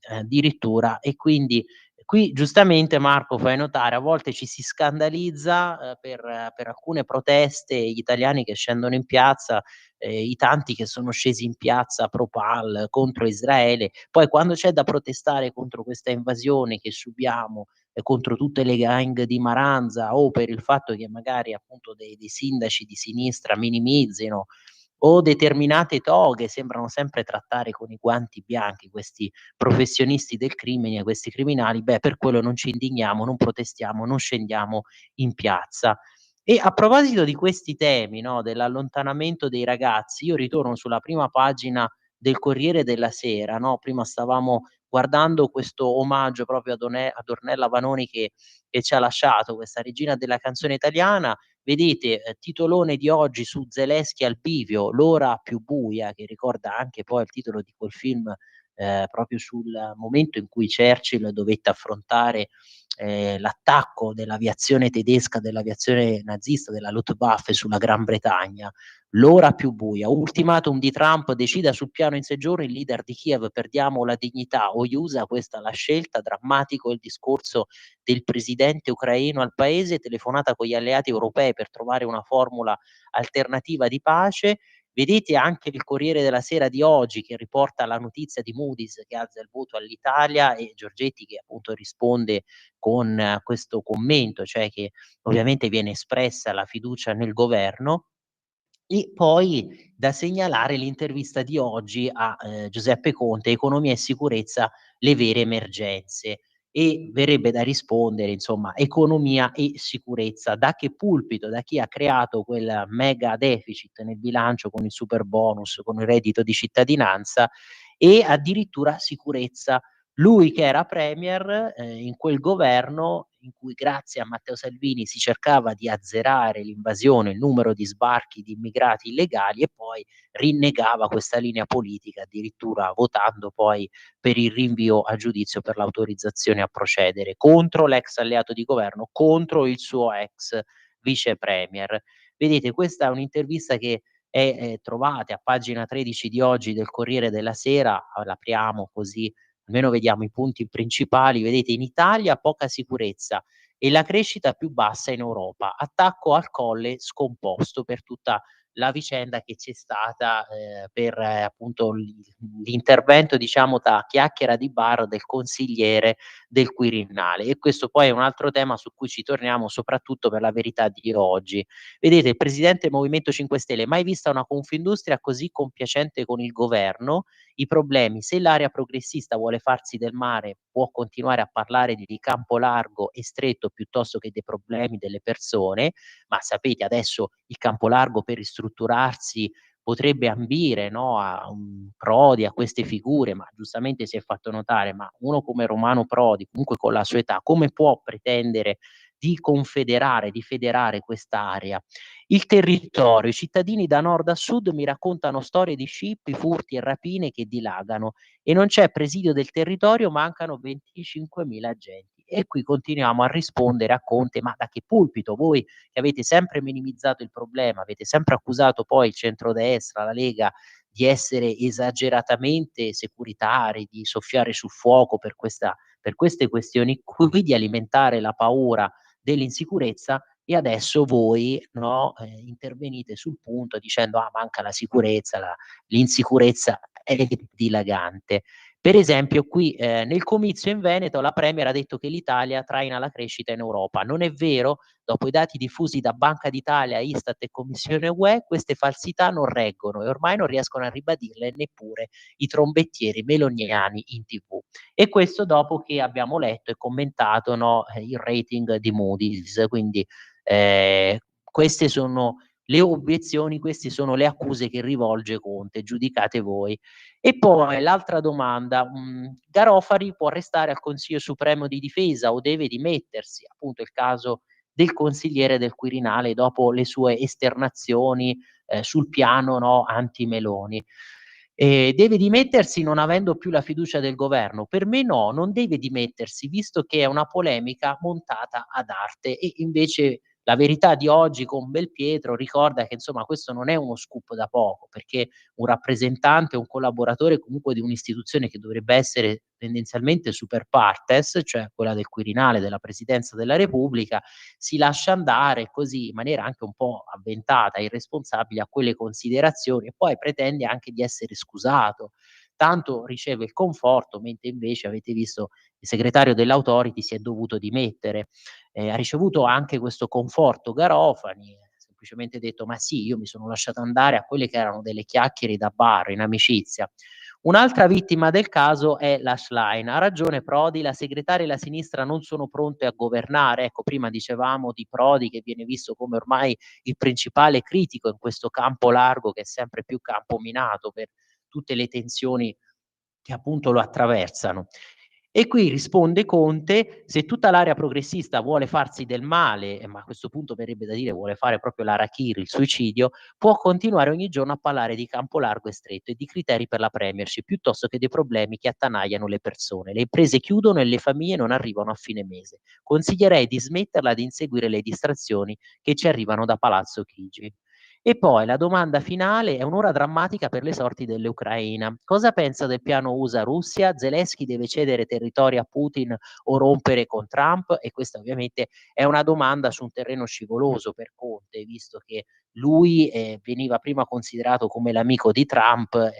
addirittura". E quindi qui giustamente Marco fai notare, a volte ci si scandalizza, per alcune proteste, gli italiani che scendono in piazza, i tanti che sono scesi in piazza pro Pal, contro Israele, poi quando c'è da protestare contro questa invasione che subiamo, contro tutte le gang di Maranza, o per il fatto che magari appunto dei sindaci di sinistra minimizzino, o determinate toghe sembrano sempre trattare con i guanti bianchi questi professionisti del crimine, questi criminali, beh, per quello non ci indigniamo, non protestiamo, non scendiamo in piazza. E a proposito di questi temi, no, dell'allontanamento dei ragazzi, io ritorno sulla prima pagina del Corriere della Sera, no, prima stavamo guardando questo omaggio proprio ad Ornella Vanoni che ci ha lasciato, questa regina della canzone italiana. Vedete, titolone di oggi su Zelensky al bivio, l'ora più buia, che ricorda anche poi il titolo di quel film, proprio sul momento in cui Churchill dovette affrontare l'attacco dell'aviazione tedesca, dell'aviazione nazista, della Luftwaffe sulla Gran Bretagna. L'ora più buia, ultimatum di Trump, decida sul piano in 6 giorni, il leader di Kiev, perdiamo la dignità o Iusa, questa la scelta, drammatico il discorso del presidente ucraino al paese, telefonata con gli alleati europei per trovare una formula alternativa di pace. Vedete anche il Corriere della Sera di oggi che riporta la notizia di Moody's che alza il voto all'Italia, e Giorgetti che appunto risponde con questo commento, cioè che ovviamente viene espressa la fiducia nel governo. E poi da segnalare l'intervista di oggi a Giuseppe Conte, Economia e sicurezza, le vere emergenze. E verrebbe da rispondere, insomma, economia e sicurezza, da che pulpito, da chi ha creato quel mega deficit nel bilancio con il superbonus, con il reddito di cittadinanza, e addirittura sicurezza. Lui che era premier in quel governo in cui grazie a Matteo Salvini si cercava di azzerare l'invasione, il numero di sbarchi di immigrati illegali, e poi rinnegava questa linea politica, addirittura votando poi per il rinvio a giudizio per l'autorizzazione a procedere contro l'ex alleato di governo, contro il suo ex vice premier. Vedete, questa è un'intervista che trovate a pagina 13 di oggi del Corriere della Sera, l'apriamo così almeno vediamo i punti principali. Vedete, in Italia poca sicurezza e la crescita più bassa in Europa. Attacco al Colle scomposto per tutta la vicenda che c'è stata per appunto l'intervento, diciamo, da chiacchiera di bar del consigliere del Quirinale. E questo poi è un altro tema su cui ci torniamo, soprattutto per la verità di oggi. Vedete, il presidente del Movimento 5 Stelle: mai vista una Confindustria così compiacente con il governo, i problemi, se l'area progressista vuole farsi del mare, può continuare a parlare di campo largo e stretto piuttosto che dei problemi delle persone, ma sapete adesso il campo largo per ristrutturarsi potrebbe ambire, no, a un Prodi, a queste figure, ma giustamente si è fatto notare, ma uno come Romano Prodi, comunque con la sua età, come può pretendere di confederare, di federare quest'area. Il territorio, i cittadini da nord a sud mi raccontano storie di scippi, furti e rapine che dilagano e non c'è presidio del territorio, mancano 25.000 agenti. E qui continuiamo a rispondere a Conte, ma da che pulpito? Voi che avete sempre minimizzato il problema, avete sempre accusato poi il centrodestra, la Lega, di essere esageratamente securitari, di soffiare sul fuoco per queste questioni qui, di alimentare la paura dell'insicurezza, e adesso voi, no, intervenite sul punto dicendo: "Ah, manca la sicurezza, l'insicurezza è dilagante". Per esempio qui, nel comizio in Veneto la premier ha detto che l'Italia traina la crescita in Europa. Non è vero? Dopo i dati diffusi da Banca d'Italia, Istat e Commissione UE, queste falsità non reggono e ormai non riescono a ribadirle neppure i trombettieri meloniani in TV. E questo dopo che abbiamo letto e commentato, no, il rating di Moody's. Quindi queste sono le obiezioni, queste sono le accuse che rivolge Conte, giudicate voi. E poi l'altra domanda, Garofari può restare al Consiglio Supremo di Difesa o deve dimettersi? Appunto il caso del consigliere del Quirinale dopo le sue esternazioni sul piano, no, anti-Meloni. Deve dimettersi non avendo più la fiducia del governo? Per me no, non deve dimettersi, visto che è una polemica montata ad arte, e invece la Verità di oggi con Belpietro ricorda che insomma questo non è uno scoop da poco, perché un rappresentante, un collaboratore comunque di un'istituzione che dovrebbe essere tendenzialmente super partes, cioè quella del Quirinale, della Presidenza della Repubblica, si lascia andare così in maniera anche un po' avventata, irresponsabile, a quelle considerazioni, e poi pretende anche di essere scusato. Tanto riceve il conforto, mentre invece avete visto il segretario dell'Authority si è dovuto dimettere. Ha ricevuto anche questo conforto Garofani, semplicemente detto: "Ma sì, io mi sono lasciato andare a quelle che erano delle chiacchiere da bar, in amicizia". Un'altra vittima del caso è la Schlein. Ha ragione Prodi, la segretaria e la sinistra non sono pronte a governare. Ecco, prima dicevamo di Prodi che viene visto come ormai il principale critico in questo campo largo che è sempre più campo minato per tutte le tensioni che appunto lo attraversano. E qui risponde Conte: se tutta l'area progressista vuole farsi del male, ma a questo punto verrebbe da dire vuole fare proprio l'harakiri, il suicidio, può continuare ogni giorno a parlare di campo largo e stretto e di criteri per la premiership, piuttosto che dei problemi che attanagliano le persone. Le imprese chiudono e le famiglie non arrivano a fine mese. Consiglierei di smetterla di inseguire le distrazioni che ci arrivano da Palazzo Chigi. E poi la domanda finale: è un'ora drammatica per le sorti dell'Ucraina. Cosa pensa del piano USA-Russia? Zelensky deve cedere territori a Putin o rompere con Trump? E questa ovviamente è una domanda su un terreno scivoloso per Conte, visto che lui veniva prima considerato come l'amico di Trump,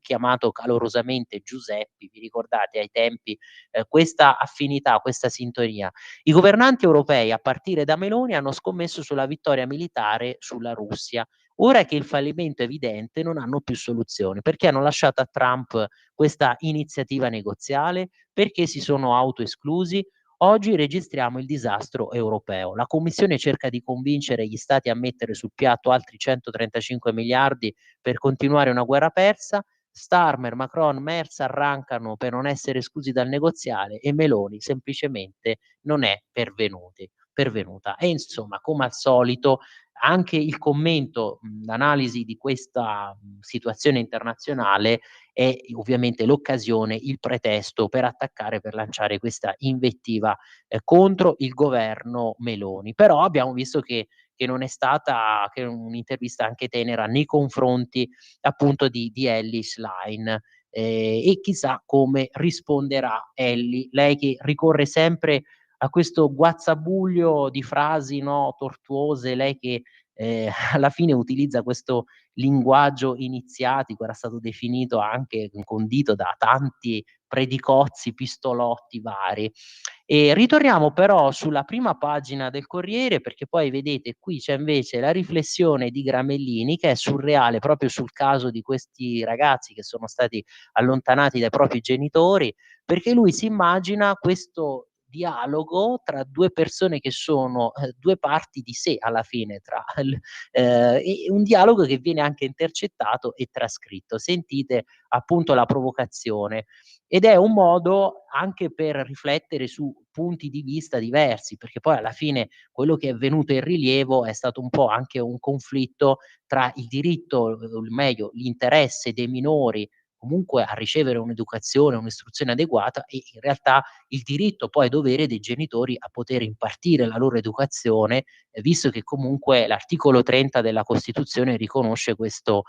chiamato calorosamente Giuseppi, vi ricordate ai tempi questa affinità, questa sintonia. I governanti europei, a partire da Meloni, hanno scommesso sulla vittoria militare sulla Russia. Ora che il fallimento è evidente, non hanno più soluzioni, perché hanno lasciato a Trump questa iniziativa negoziale, perché si sono autoesclusi. Oggi registriamo il disastro europeo. La Commissione cerca di convincere gli Stati a mettere sul piatto altri 135 miliardi per continuare una guerra persa. Starmer, Macron, Merz arrancano per non essere esclusi dal negoziale e Meloni semplicemente non è pervenuta. E insomma, come al solito, anche il commento, l'analisi di questa situazione internazionale è ovviamente l'occasione, il pretesto per attaccare, per lanciare questa invettiva contro il governo Meloni. Però abbiamo visto che non è stata che un'intervista anche tenera nei confronti appunto di Elly Schlein. E chissà come risponderà Elly, lei che ricorre sempre a questo guazzabuglio di frasi, no, tortuose, lei che alla fine utilizza questo linguaggio iniziatico, era stato definito anche condito da tanti predicozzi, pistolotti vari. E ritorniamo però sulla prima pagina del Corriere, perché poi vedete qui c'è invece la riflessione di Gramellini, che è surreale proprio sul caso di questi ragazzi che sono stati allontanati dai propri genitori, perché lui si immagina questo dialogo tra due persone che sono due parti di sé alla fine, e un dialogo che viene anche intercettato e trascritto. Sentite appunto la provocazione. Ed è un modo anche per riflettere su punti di vista diversi, perché poi alla fine quello che è venuto in rilievo è stato un po' anche un conflitto tra il diritto, o meglio, l'interesse dei minori comunque a ricevere un'educazione, un'istruzione adeguata e in realtà il diritto poi dovere dei genitori a poter impartire la loro educazione, visto che comunque l'articolo 30 della Costituzione riconosce questo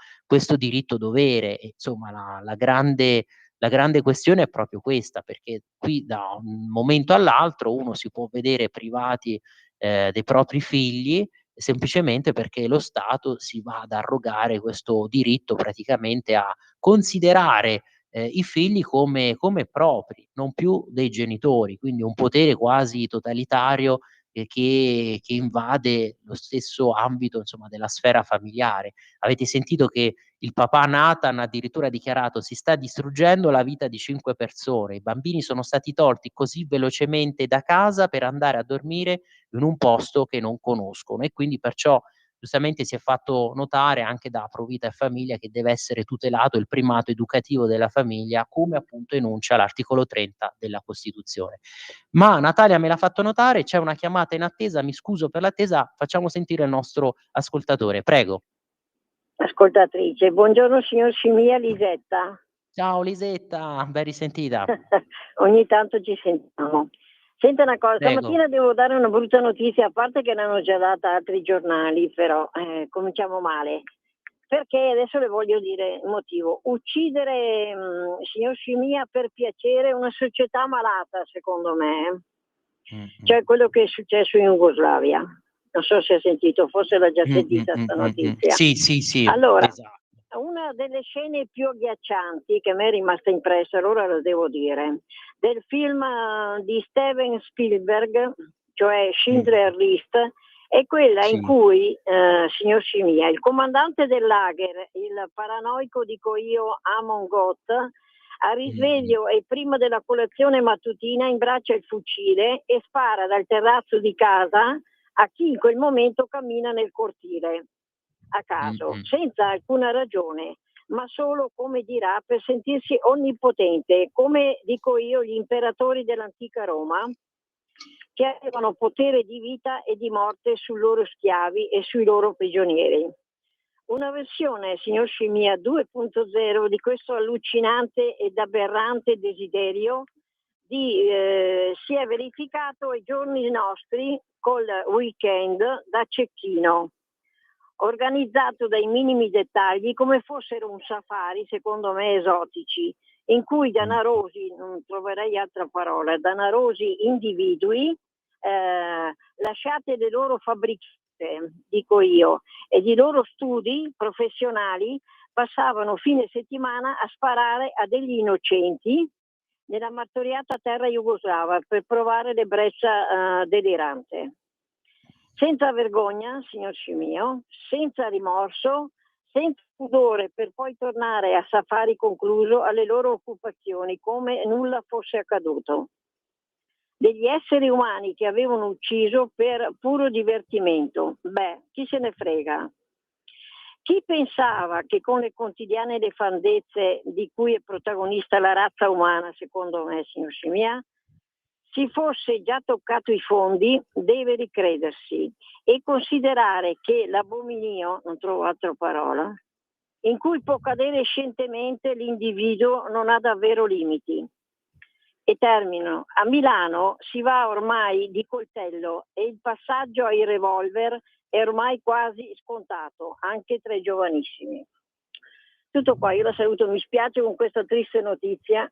diritto dovere. E insomma la grande questione è proprio questa, perché qui da un momento all'altro uno si può vedere privati dei propri figli semplicemente perché lo Stato si va ad arrogare questo diritto praticamente a considerare i figli come propri, non più dei genitori, quindi un potere quasi totalitario che invade lo stesso ambito, insomma, della sfera familiare. Avete sentito che il papà Nathan addirittura ha dichiarato: "Si sta distruggendo la vita di 5 persone. I bambini sono stati tolti così velocemente da casa per andare a dormire in un posto che non conoscono", e quindi perciò giustamente si è fatto notare anche da Pro Vita e Famiglia che deve essere tutelato il primato educativo della famiglia, come appunto enuncia l'articolo 30 della Costituzione. Ma Natalia me l'ha fatto notare, c'è una chiamata in attesa, mi scuso per l'attesa, facciamo sentire il nostro ascoltatore, prego. Ascoltatrice, buongiorno signor Scimia, Lisetta. Ciao Lisetta, ben risentita. Ogni tanto ci sentiamo. Senta una cosa, Prego. stamattina devo dare una brutta notizia, a parte che l'hanno già data altri giornali, però cominciamo male. Perché adesso le voglio dire il motivo. Uccidere, signor Scimia, per piacere, è una società malata, secondo me. Cioè quello che è successo in Jugoslavia. Non so se ha sentito, forse l'ha già sentita sta notizia. Sì. Allora, esatto. una delle scene più agghiaccianti che a me è rimasta impressa, allora lo devo dire, del film di Steven Spielberg, cioè Schindler List, è quella in cui, signor Scimia, il comandante del lager, il paranoico dico io Amon Goth, a risveglio e prima della colazione mattutina imbraccia il fucile e spara dal terrazzo di casa a chi in quel momento cammina nel cortile, a caso, senza alcuna ragione, ma solo, come dirà, per sentirsi onnipotente, come dico io gli imperatori dell'antica Roma, che avevano potere di vita e di morte sui loro schiavi e sui loro prigionieri. Una versione, signor Scimia, 2.0 di questo allucinante ed aberrante desiderio si è verificato ai giorni nostri col weekend da Cecchino, organizzato dai minimi dettagli come fossero un safari, secondo me esotici, in cui danarosi, non troverei altra parola, danarosi individui lasciate le loro fabbriche, dico io, ed i loro studi professionali passavano fine settimana a sparare a degli innocenti nella martoriata terra jugoslava per provare l'ebbrezza delirante. Senza vergogna, signor Scimio, senza rimorso, senza pudore, per poi tornare a safari concluso alle loro occupazioni come nulla fosse accaduto. Degli esseri umani che avevano ucciso per puro divertimento. Beh, chi se ne frega? Chi pensava che con le quotidiane nefandezze di cui è protagonista la razza umana, secondo me, signor Scimia, si fosse già toccato i fondi, deve ricredersi e considerare che l'abominio, non trovo altra parola, in cui può cadere scientemente l'individuo non ha davvero limiti. E termino. A Milano si va ormai di coltello e il passaggio ai revolver è ormai quasi scontato, anche tra i giovanissimi. Tutto qua, io la saluto, mi spiace con questa triste notizia,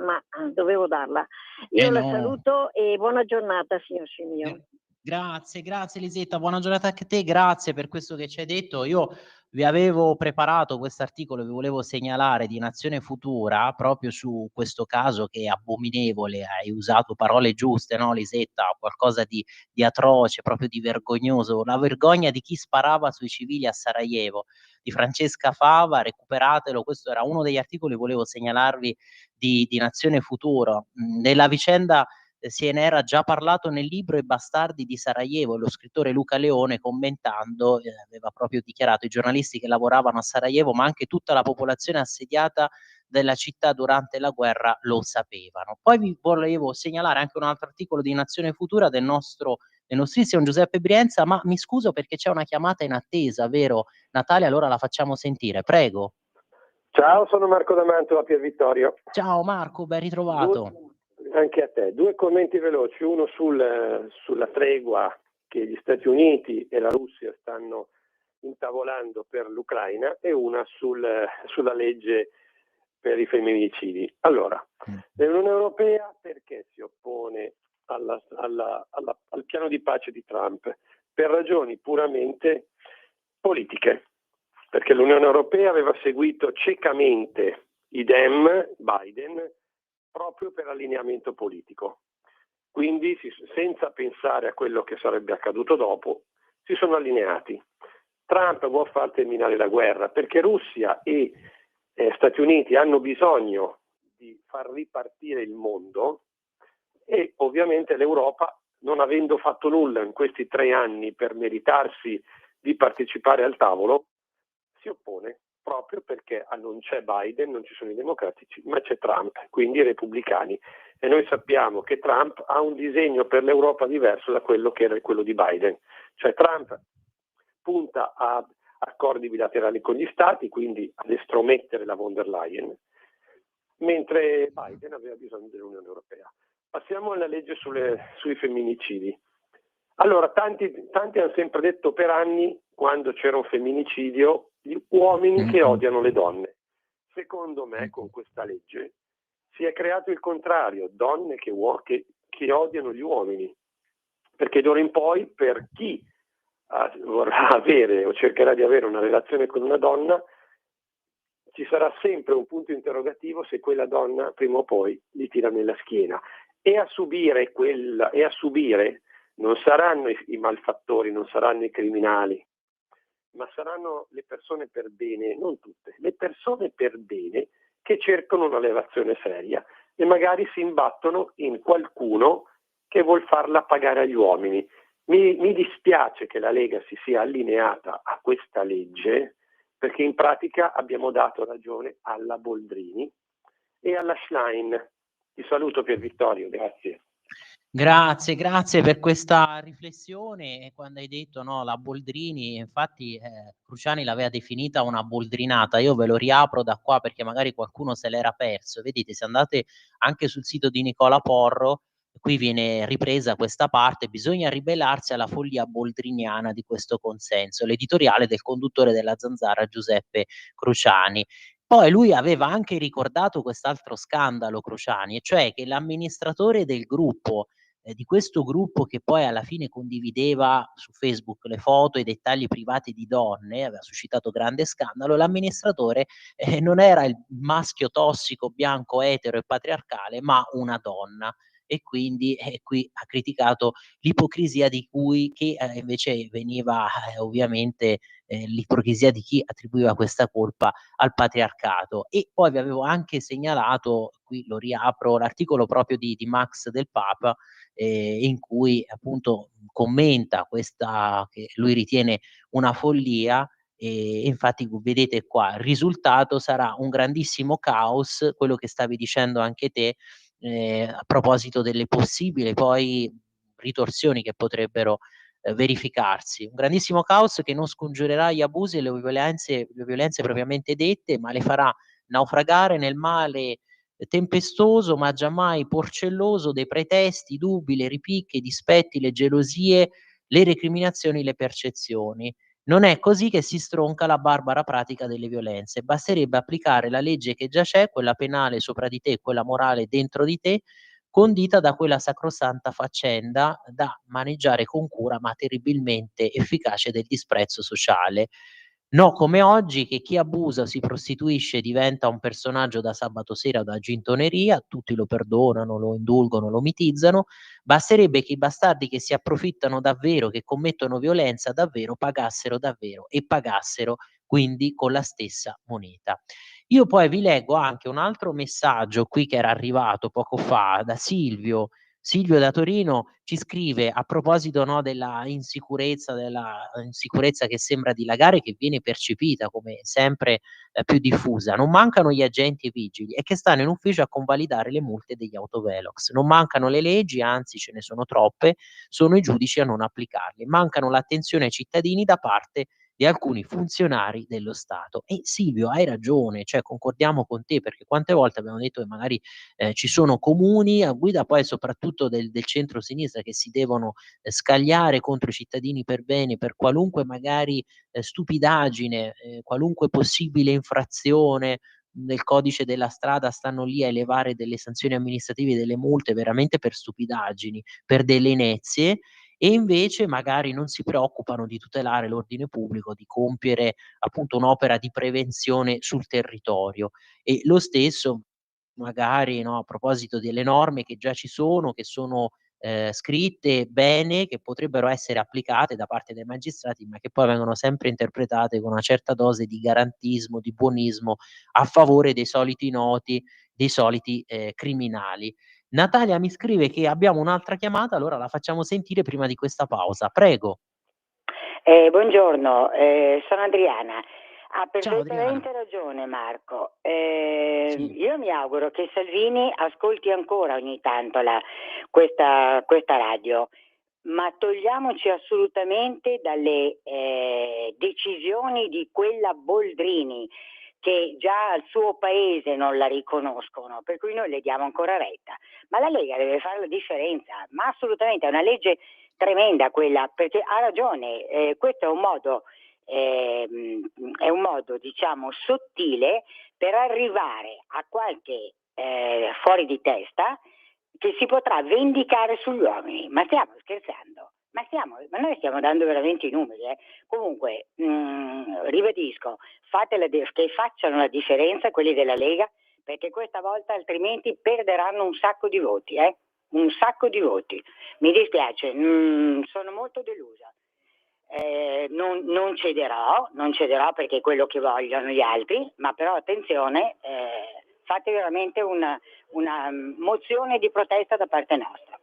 ma dovevo darla. Io la saluto e buona giornata, signor Scimio. Grazie Lisetta, buona giornata anche a te, grazie per questo che ci hai detto. Io vi avevo preparato questo articolo, vi volevo segnalare di Nazione Futura proprio su questo caso che è abominevole, hai usato parole giuste, no Lisetta? Qualcosa di atroce, proprio di vergognoso, la vergogna di chi sparava sui civili a Sarajevo, di Francesca Fava, recuperatelo, questo era uno degli articoli che volevo segnalarvi di Nazione Futura. Nella vicenda se ne era già parlato nel libro I bastardi di Sarajevo. Lo scrittore Luca Leone, commentando, aveva proprio dichiarato: i giornalisti che lavoravano a Sarajevo, ma anche tutta la popolazione assediata della città durante la guerra lo sapevano. Poi vi volevo segnalare anche un altro articolo di Nazione Futura del nostrissimo Giuseppe Brienza, ma mi scuso perché c'è una chiamata in attesa, vero Natalia? Allora la facciamo sentire, prego. Ciao, sono Marco da Mantova, Pier Vittorio. Ciao Marco, ben ritrovato. Anche a te. Due commenti veloci, uno sulla tregua che gli Stati Uniti e la Russia stanno intavolando per l'Ucraina e una sulla legge per i femminicidi. Allora, l'Unione Europea perché si oppone al piano di pace di Trump? Per ragioni puramente politiche, perché l'Unione Europea aveva seguito ciecamente i Biden, proprio per allineamento politico. Quindi, senza pensare a quello che sarebbe accaduto dopo, si sono allineati. Trump vuole far terminare la guerra perché Russia e Stati Uniti hanno bisogno di far ripartire il mondo e ovviamente l'Europa, non avendo fatto nulla in questi 3 anni per meritarsi di partecipare al tavolo, si oppone proprio perché non c'è Biden, non ci sono i democratici, ma c'è Trump, quindi i repubblicani. E noi sappiamo che Trump ha un disegno per l'Europa diverso da quello che era quello di Biden. Cioè Trump punta a accordi bilaterali con gli stati, quindi ad estromettere la von der Leyen, mentre Biden aveva bisogno dell'Unione Europea. Passiamo alla legge sui femminicidi. Allora, tanti hanno sempre detto per anni, quando c'era un femminicidio, gli uomini che odiano le donne. Secondo me, con questa legge si è creato il contrario, donne che odiano gli uomini, perché d'ora in poi per chi vorrà avere o cercherà di avere una relazione con una donna, ci sarà sempre un punto interrogativo se quella donna prima o poi gli tira nella schiena. E a subire non saranno i malfattori, non saranno i criminali, ma saranno le persone per bene, non tutte, le persone per bene che cercano una relazione seria e magari si imbattono in qualcuno che vuol farla pagare agli uomini. Mi dispiace che la Lega si sia allineata a questa legge, perché in pratica abbiamo dato ragione alla Boldrini e alla Schlein. Ti saluto Pier Vittorio, grazie. Grazie per questa riflessione. E quando hai detto no, la Boldrini, infatti Cruciani l'aveva definita una boldrinata. Io ve lo riapro da qua perché magari qualcuno se l'era perso. Vedete, se andate anche sul sito di Nicola Porro, qui viene ripresa questa parte: bisogna ribellarsi alla follia boldriniana di questo consenso, l'editoriale del conduttore della Zanzara Giuseppe Cruciani. Poi lui aveva anche ricordato quest'altro scandalo, Cruciani, e cioè che l'amministratore del gruppo, di questo gruppo che poi alla fine condivideva su Facebook le foto e i dettagli privati di donne, aveva suscitato grande scandalo, l'amministratore non era il maschio tossico, bianco, etero e patriarcale, ma una donna. E quindi qui ha criticato l'ipocrisia di cui che invece veniva ovviamente l'ipocrisia di chi attribuiva questa colpa al patriarcato. E poi vi avevo anche segnalato, qui lo riapro, l'articolo proprio di Max del Papa, in cui appunto commenta questa che lui ritiene una follia. E infatti vedete qua, il risultato sarà un grandissimo caos, quello che stavi dicendo anche te, a proposito delle possibili poi ritorsioni che potrebbero verificarsi. Un grandissimo caos che non scongiurerà gli abusi e le violenze propriamente dette, ma le farà naufragare nel male tempestoso ma giammai porcelloso dei pretesti, i dubbi, le ripicche, i dispetti, le gelosie, le recriminazioni, le percezioni. Non è così che si stronca la barbara pratica delle violenze. Basterebbe applicare la legge che già c'è, quella penale sopra di te e quella morale dentro di te, condita da quella sacrosanta faccenda da maneggiare con cura ma terribilmente efficace del disprezzo sociale. No, come oggi che chi abusa, si prostituisce, diventa un personaggio da sabato sera da gintoneria, tutti lo perdonano, lo indulgono, lo mitizzano, basterebbe che i bastardi che si approfittano davvero, che commettono violenza davvero, pagassero davvero e pagassero quindi con la stessa moneta. Io poi vi leggo anche un altro messaggio qui che era arrivato poco fa da Silvio, Silvio da Torino ci scrive a proposito, no, della insicurezza che sembra dilagare, che viene percepita come sempre più diffusa. Non mancano gli agenti e vigili e che stanno in ufficio a convalidare le multe degli autovelox. Non mancano le leggi, anzi ce ne sono troppe, sono i giudici a non applicarle. Mancano l'attenzione ai cittadini da parte di alcuni funzionari dello Stato. E Silvio, hai ragione, cioè concordiamo con te, perché quante volte abbiamo detto che magari ci sono comuni a guida poi soprattutto del centro-sinistra che si devono scagliare contro i cittadini per bene, per qualunque magari stupidaggine, qualunque possibile infrazione nel codice della strada, stanno lì a elevare delle sanzioni amministrative, delle multe veramente per stupidaggini, per delle inezie, e invece magari non si preoccupano di tutelare l'ordine pubblico, di compiere appunto un'opera di prevenzione sul territorio. E lo stesso magari, no, a proposito delle norme che già ci sono, che sono scritte bene, che potrebbero essere applicate da parte dei magistrati, ma che poi vengono sempre interpretate con una certa dose di garantismo, di buonismo a favore dei soliti noti, dei soliti criminali. Natalia mi scrive che abbiamo un'altra chiamata, allora la facciamo sentire prima di questa pausa. Prego. Buongiorno, sono Adriana. Ha Ciao, perfettamente ragione Marco. Io mi auguro che Salvini ascolti ancora ogni tanto questa radio, ma togliamoci assolutamente dalle decisioni di quella Boldrini, che già al suo paese non la riconoscono, per cui noi le diamo ancora retta. Ma la Lega deve fare la differenza, ma assolutamente è una legge tremenda quella, perché ha ragione, questo è un modo diciamo sottile per arrivare a qualche fuori di testa che si potrà vendicare sugli uomini. Ma stiamo scherzando? Ma noi stiamo dando veramente i numeri. Comunque, ribadisco, che facciano la differenza quelli della Lega, perché questa volta altrimenti perderanno un sacco di voti. Un sacco di voti. Mi dispiace, sono molto delusa. Non cederò perché è quello che vogliono gli altri, ma però attenzione, fate veramente una mozione di protesta da parte nostra.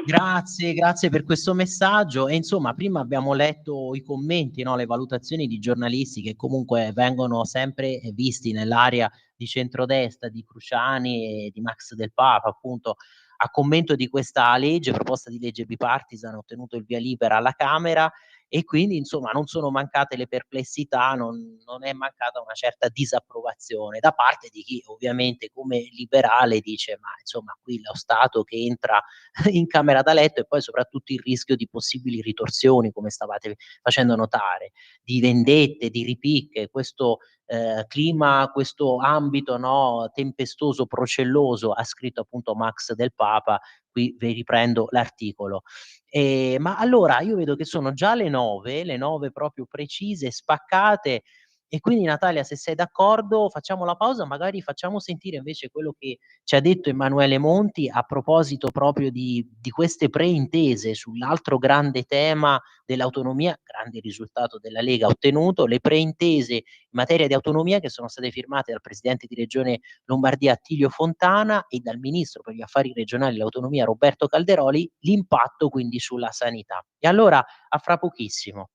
Grazie per questo messaggio. E insomma, prima abbiamo letto i commenti, no, le valutazioni di giornalisti che comunque vengono sempre visti nell'area di centrodestra, di Cruciani e di Max Del Papa, appunto a commento di questa legge, proposta di legge bipartisan, ha ottenuto il via libera alla Camera, e quindi insomma non sono mancate le perplessità, non è mancata una certa disapprovazione da parte di chi ovviamente come liberale dice ma insomma qui lo Stato che entra in camera da letto, e poi soprattutto il rischio di possibili ritorsioni, come stavate facendo notare, di vendette, di ripicche, questo clima, questo ambito, no, tempestoso, procelloso, ha scritto appunto Max Del Papa. Qui vi riprendo l'articolo. Ma allora io vedo che sono già le 9 proprio precise, spaccate, e quindi Natalia, se sei d'accordo, facciamo la pausa, magari facciamo sentire invece quello che ci ha detto Emanuele Monti a proposito proprio di queste preintese sull'altro grande tema dell'autonomia, grande risultato della Lega ottenuto, le preintese in materia di autonomia che sono state firmate dal presidente di Regione Lombardia Attilio Fontana e dal ministro per gli affari regionali e l'autonomia Roberto Calderoli, l'impatto quindi sulla sanità. E allora a fra pochissimo.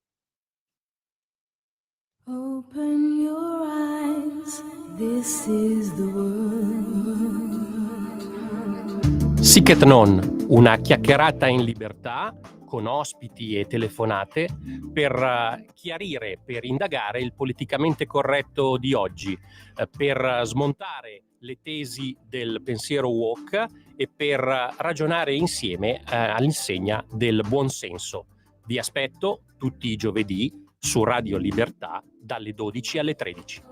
Open your eyes, this is the world. Sic et non, una chiacchierata in libertà con ospiti e telefonate per chiarire, per indagare il politicamente corretto di oggi, per smontare le tesi del pensiero woke e per ragionare insieme all'insegna del buonsenso. Vi aspetto tutti i giovedì su Radio Libertà dalle 12 alle 13.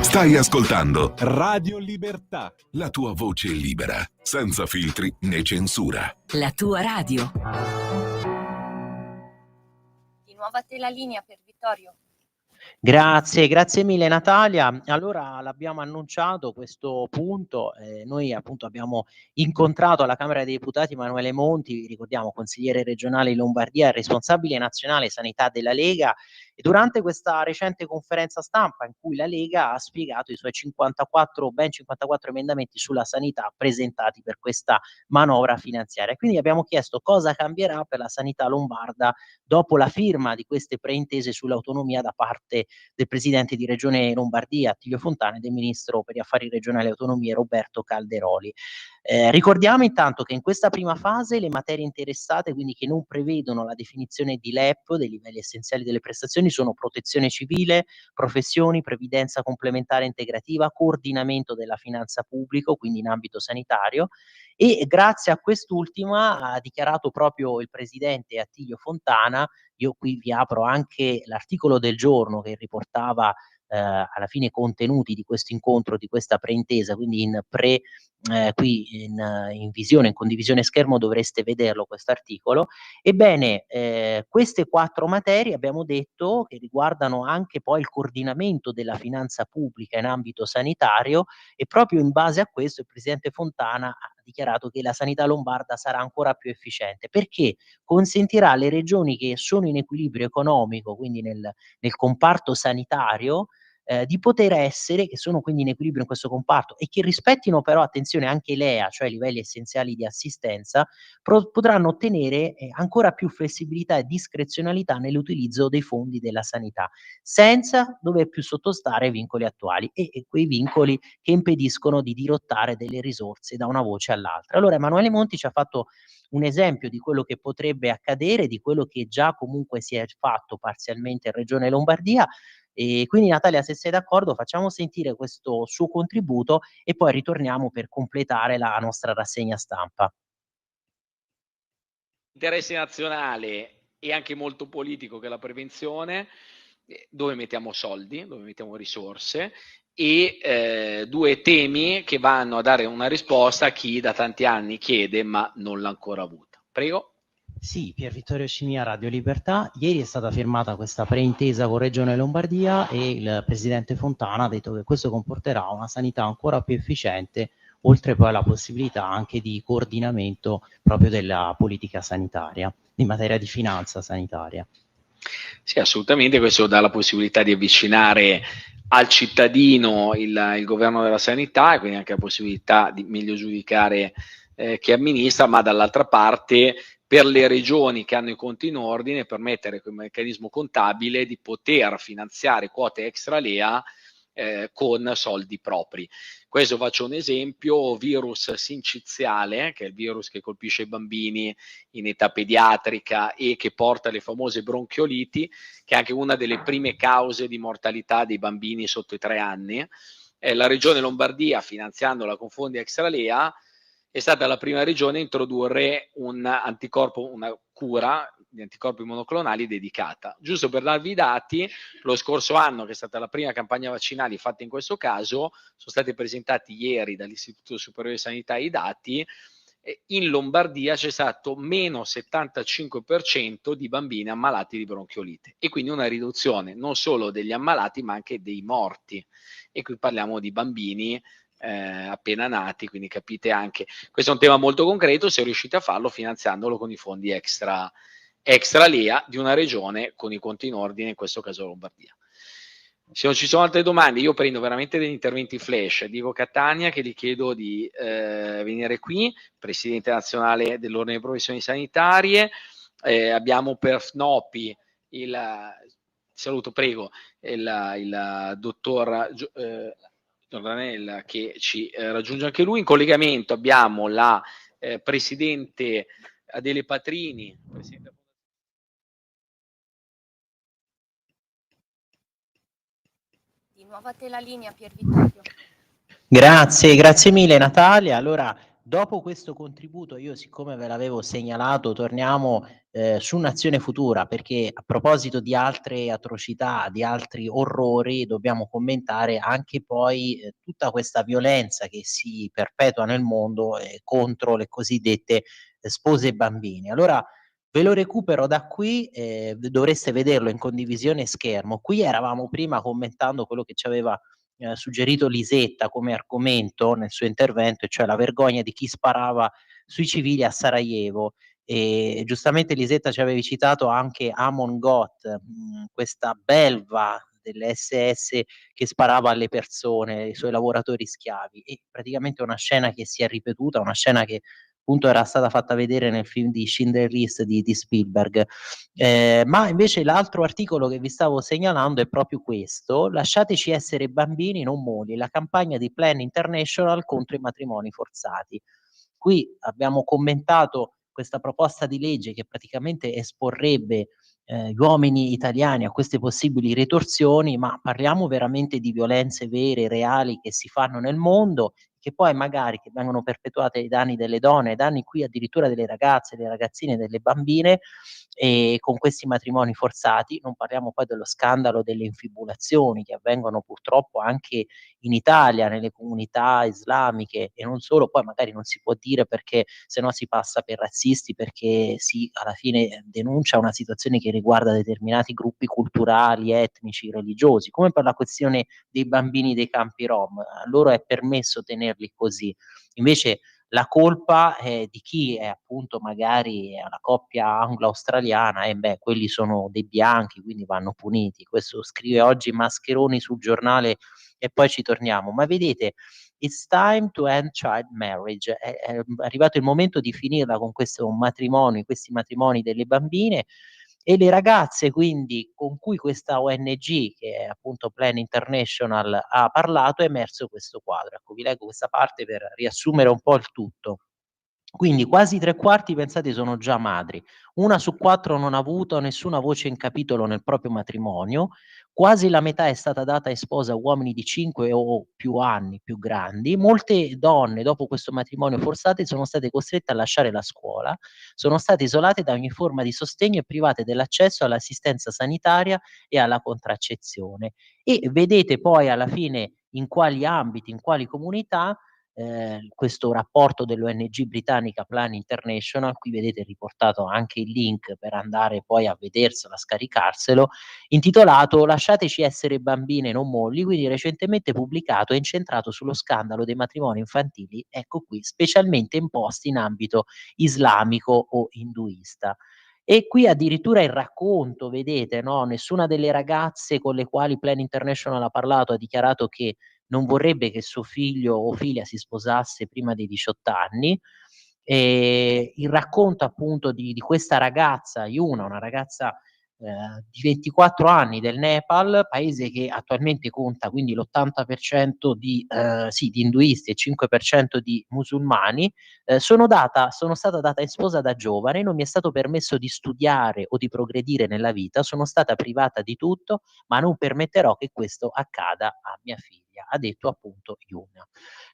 Stai ascoltando Radio Libertà, la tua voce libera, senza filtri né censura. La tua radio. Di nuovo a te la linea per Vittorio. Grazie mille Natalia. Allora l'abbiamo annunciato questo punto, noi appunto abbiamo incontrato alla Camera dei Deputati Emanuele Monti, ricordiamo consigliere regionale in Lombardia e responsabile nazionale sanità della Lega, e durante questa recente conferenza stampa in cui la Lega ha spiegato i suoi ben 54 emendamenti sulla sanità presentati per questa manovra finanziaria. Quindi abbiamo chiesto cosa cambierà per la sanità lombarda dopo la firma di queste preintese sull'autonomia da parte del presidente di Regione Lombardia Attilio Fontana e del ministro per gli affari regionali e autonomie Roberto Calderoli. Ricordiamo intanto che in questa prima fase le materie interessate, quindi che non prevedono la definizione di LEP, dei livelli essenziali delle prestazioni, sono protezione civile, professioni, previdenza complementare integrativa, coordinamento della finanza pubblica, quindi in ambito sanitario, e grazie a quest'ultima ha dichiarato proprio il presidente Attilio Fontana. Io qui vi apro anche l'articolo del giorno che riportava alla fine i contenuti di questo incontro, di questa preintesa, quindi qui in visione, in condivisione schermo dovreste vederlo questo articolo. Ebbene, queste 4 materie abbiamo detto che riguardano anche poi il coordinamento della finanza pubblica in ambito sanitario, e proprio in base a questo il presidente Fontana ha dichiarato che la sanità lombarda sarà ancora più efficiente, perché consentirà alle regioni che sono in equilibrio economico, quindi nel comparto sanitario, di poter essere, che sono quindi in equilibrio in questo comparto e che rispettino però, attenzione, anche i LEA, cioè i livelli essenziali di assistenza, potranno ottenere ancora più flessibilità e discrezionalità nell'utilizzo dei fondi della sanità, senza dover più sottostare ai vincoli attuali e quei vincoli che impediscono di dirottare delle risorse da una voce all'altra. Allora Emanuele Monti ci ha fatto un esempio di quello che potrebbe accadere, di quello che già comunque si è fatto parzialmente in Regione Lombardia. E quindi Natalia, se sei d'accordo, facciamo sentire questo suo contributo e poi ritorniamo per completare la nostra rassegna stampa. Interesse nazionale e anche molto politico, che è la prevenzione, dove mettiamo soldi, dove mettiamo risorse, e 2 temi che vanno a dare una risposta a chi da tanti anni chiede ma non l'ha ancora avuta. Prego. Sì, Pier Vittorio Cimia, Radio Libertà. Ieri è stata firmata questa preintesa con Regione Lombardia e il presidente Fontana ha detto che questo comporterà una sanità ancora più efficiente, oltre poi alla possibilità anche di coordinamento proprio della politica sanitaria, in materia di finanza sanitaria. Sì, assolutamente, questo dà la possibilità di avvicinare al cittadino il governo della sanità e quindi anche la possibilità di meglio giudicare chi amministra, ma dall'altra parte per le regioni che hanno i conti in ordine permettere quel meccanismo contabile di poter finanziare quote extra LEA con soldi propri. Questo faccio un esempio: virus sinciziale, che è il virus che colpisce i bambini in età pediatrica e che porta alle famose bronchioliti, che è anche una delle prime cause di mortalità dei bambini sotto i 3 anni. La regione Lombardia, finanziandola con fondi extra LEA, è stata la prima regione a introdurre una cura di anticorpi monoclonali dedicata. Giusto per darvi i dati, lo scorso anno, che è stata la prima campagna vaccinale fatta in questo caso, sono stati presentati ieri dall'Istituto Superiore di Sanità i dati. In Lombardia c'è stato meno 75% di bambini ammalati di bronchiolite e quindi una riduzione non solo degli ammalati ma anche dei morti, e qui parliamo di bambini appena nati, quindi capite anche, questo è un tema molto concreto, se riuscite a farlo finanziandolo con i fondi extra LEA di una regione con i conti in ordine, in questo caso Lombardia. Se non ci sono altre domande, io prendo veramente degli interventi flash. Diego Catania, che gli chiedo di venire qui, presidente nazionale dell'Ordine delle Professioni Sanitarie. Abbiamo per FNOPI saluto, prego, il dottor Giordanella, che ci raggiunge anche lui. In collegamento abbiamo la presidente Adele Patrini, presidente. Di nuovo a te la linea, Pier Vittorio. Grazie mille Natalia. Allora, dopo questo contributo, io siccome ve l'avevo segnalato, torniamo su Nazione Futura, perché a proposito di altre atrocità, di altri orrori, dobbiamo commentare anche poi tutta questa violenza che si perpetua nel mondo contro le cosiddette spose bambine. Allora, Ve lo recupero da qui, dovreste vederlo in condivisione schermo. Qui eravamo prima commentando quello che ci aveva suggerito Lisetta come argomento nel suo intervento, e cioè la vergogna di chi sparava sui civili a Sarajevo. E giustamente Lisetta ci avevi citato anche Amon Goth, questa belva dell'SS che sparava alle persone, ai suoi lavoratori schiavi, e praticamente una scena che si è ripetuta, una scena che appunto era stata fatta vedere nel film di Schindler List di Spielberg. Ma invece l'altro articolo che vi stavo segnalando è proprio questo: lasciateci essere bambini, non moli, la campagna di Plan International contro i matrimoni forzati. Qui abbiamo commentato questa proposta di legge che praticamente esporrebbe gli uomini italiani a queste possibili ritorsioni, ma parliamo veramente di violenze vere, reali, che si fanno nel mondo, che poi magari che vengono perpetuate ai danni delle donne, ai danni qui addirittura delle ragazze, delle ragazzine, delle bambine, e con questi matrimoni forzati. Non parliamo poi dello scandalo delle infibulazioni che avvengono purtroppo anche in Italia, nelle comunità islamiche, e non solo. Poi magari non si può dire perché sennò si passa per razzisti, perché si alla fine denuncia una situazione che riguarda determinati gruppi culturali, etnici, religiosi, come per la questione dei bambini dei campi rom. A loro è permesso tenerli così. Invece la colpa è di chi è appunto magari è una coppia anglo-australiana, e beh, quelli sono dei bianchi, quindi vanno puniti. Questo scrive oggi Mascheroni sul giornale, e poi ci torniamo. Ma vedete, it's time to end child marriage. È arrivato il momento di finirla con questo matrimonio, questi matrimoni delle bambine. E le ragazze quindi con cui questa ONG, che è appunto Plan International, ha parlato, è emerso questo quadro. Ecco, vi leggo questa parte per riassumere un po' il tutto. Quindi quasi 3/4, pensate, sono già madri. 1 su 4 non ha avuto nessuna voce in capitolo nel proprio matrimonio. Quasi la metà è stata data in sposa a uomini di 5 o più anni più grandi. Molte donne dopo questo matrimonio forzato sono state costrette a lasciare la scuola, sono state isolate da ogni forma di sostegno e private dell'accesso all'assistenza sanitaria e alla contraccezione. E vedete poi alla fine in quali ambiti, in quali comunità. Questo rapporto dell'ONG britannica Plan International, qui vedete riportato anche il link per andare poi a vederselo, a scaricarselo, intitolato "Lasciateci essere bambine, non molli", quindi recentemente pubblicato e incentrato sullo scandalo dei matrimoni infantili, ecco qui, specialmente imposti in ambito islamico o induista. E qui addirittura il racconto, vedete, no, nessuna delle ragazze con le quali Plan International ha parlato ha dichiarato che non vorrebbe che suo figlio o figlia si sposasse prima dei 18 anni. Il racconto appunto di questa ragazza, Yuna, una ragazza di 24 anni del Nepal, paese che attualmente conta quindi l'80% di induisti e 5% di musulmani. Sono stata data in sposa da giovane, non mi è stato permesso di studiare o di progredire nella vita, sono stata privata di tutto, ma non permetterò che questo accada a mia figlia, ha detto appunto Yuna.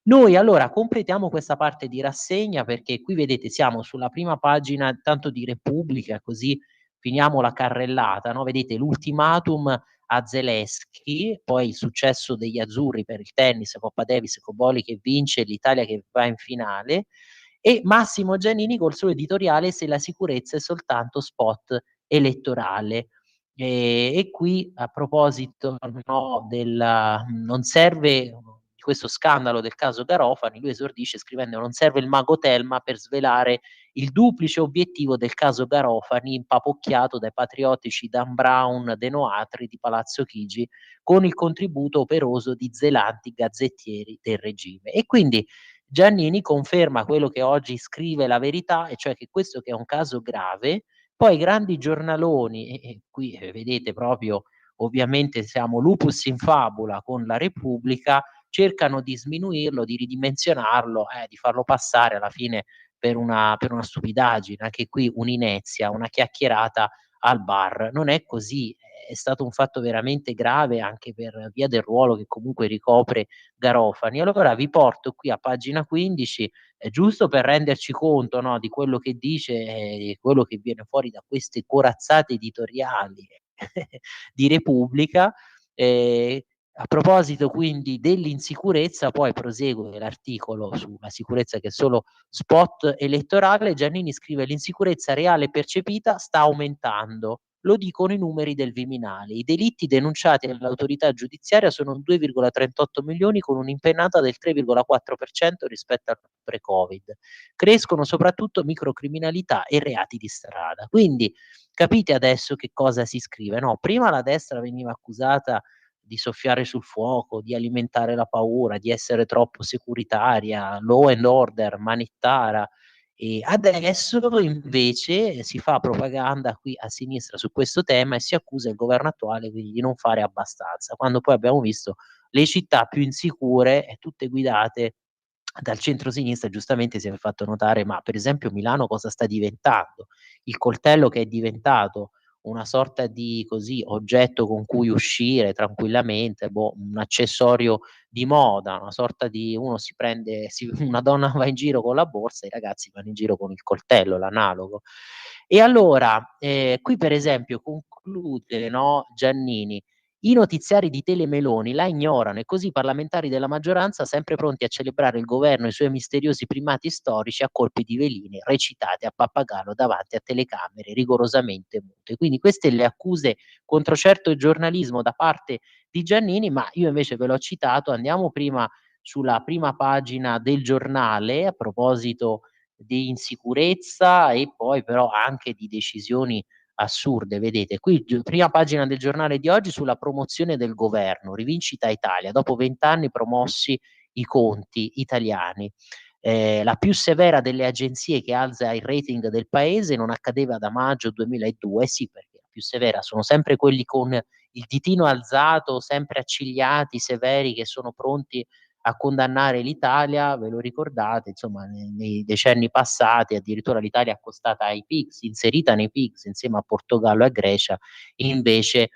Noi allora completiamo questa parte di rassegna, perché qui vedete siamo sulla prima pagina tanto di Repubblica, così finiamo la carrellata, no, vedete l'ultimatum a Zelensky, poi il successo degli azzurri per il tennis, Coppa Davis, Cobolli che vince, l'Italia che va in finale, e Massimo Giannini col suo editoriale "Se la sicurezza è soltanto spot elettorale". E qui a proposito, no, non serve di questo scandalo del caso Garofani, lui esordisce scrivendo: "Non serve il mago Telma per svelare il duplice obiettivo del caso Garofani, impapocchiato dai patriottici Dan Brown, De Noatri di Palazzo Chigi, con il contributo operoso di zelanti gazzettieri del regime". E quindi Giannini conferma quello che oggi scrive La Verità, e cioè che questo, che è un caso grave, poi i grandi giornaloni, e qui vedete proprio, ovviamente siamo lupus in fabula con La Repubblica, cercano di sminuirlo, di ridimensionarlo, di farlo passare alla fine per una stupidaggine, anche qui un'inezia, una chiacchierata al bar. Non è così, è stato un fatto veramente grave anche per via del ruolo che comunque ricopre Garofani. Allora vi porto qui a pagina 15, giusto per renderci conto, no, di quello che dice e di quello che viene fuori da queste corazzate editoriali di Repubblica, A proposito quindi dell'insicurezza, poi prosegue l'articolo sulla sicurezza che è solo spot elettorale. Giannini scrive: l'insicurezza reale percepita sta aumentando. Lo dicono i numeri del Viminale. I delitti denunciati all'autorità giudiziaria sono 2,38 milioni con un'impennata del 3,4% rispetto al pre-Covid. Crescono soprattutto microcriminalità e reati di strada. Quindi capite adesso che cosa si scrive? No, prima la destra veniva accusata di soffiare sul fuoco, di alimentare la paura, di essere troppo securitaria, law and order, manittara. E adesso invece si fa propaganda qui a sinistra su questo tema e si accusa il governo attuale quindi di non fare abbastanza, quando poi abbiamo visto le città più insicure tutte guidate dal centro-sinistra. Giustamente si è fatto notare, ma per esempio Milano cosa sta diventando? Il coltello che è diventato una sorta di così oggetto con cui uscire tranquillamente, un accessorio di moda, una sorta di uno si prende, una donna va in giro con la borsa, i ragazzi vanno in giro con il coltello, l'analogo. E allora, qui per esempio conclude, no, Giannini, i notiziari di Telemeloni la ignorano e così i parlamentari della maggioranza sempre pronti a celebrare il governo e i suoi misteriosi primati storici a colpi di veline recitate a pappagallo davanti a telecamere rigorosamente mute. Quindi queste le accuse contro certo giornalismo da parte di Giannini, ma io invece ve l'ho citato, andiamo prima sulla prima pagina del giornale a proposito di insicurezza e poi però anche di decisioni assurde. Vedete qui prima pagina del giornale di oggi sulla promozione del governo, Rivincita Italia, dopo 20 anni promossi i conti italiani. La più severa delle agenzie che alza il rating del paese non accadeva da maggio 2002, sì, perché la più severa sono sempre quelli con il ditino alzato, sempre accigliati, severi, che sono pronti a condannare l'Italia. Ve lo ricordate, insomma, nei decenni passati addirittura l'Italia accostata ai PIGS, inserita nei PIGS insieme a Portogallo e Grecia, invece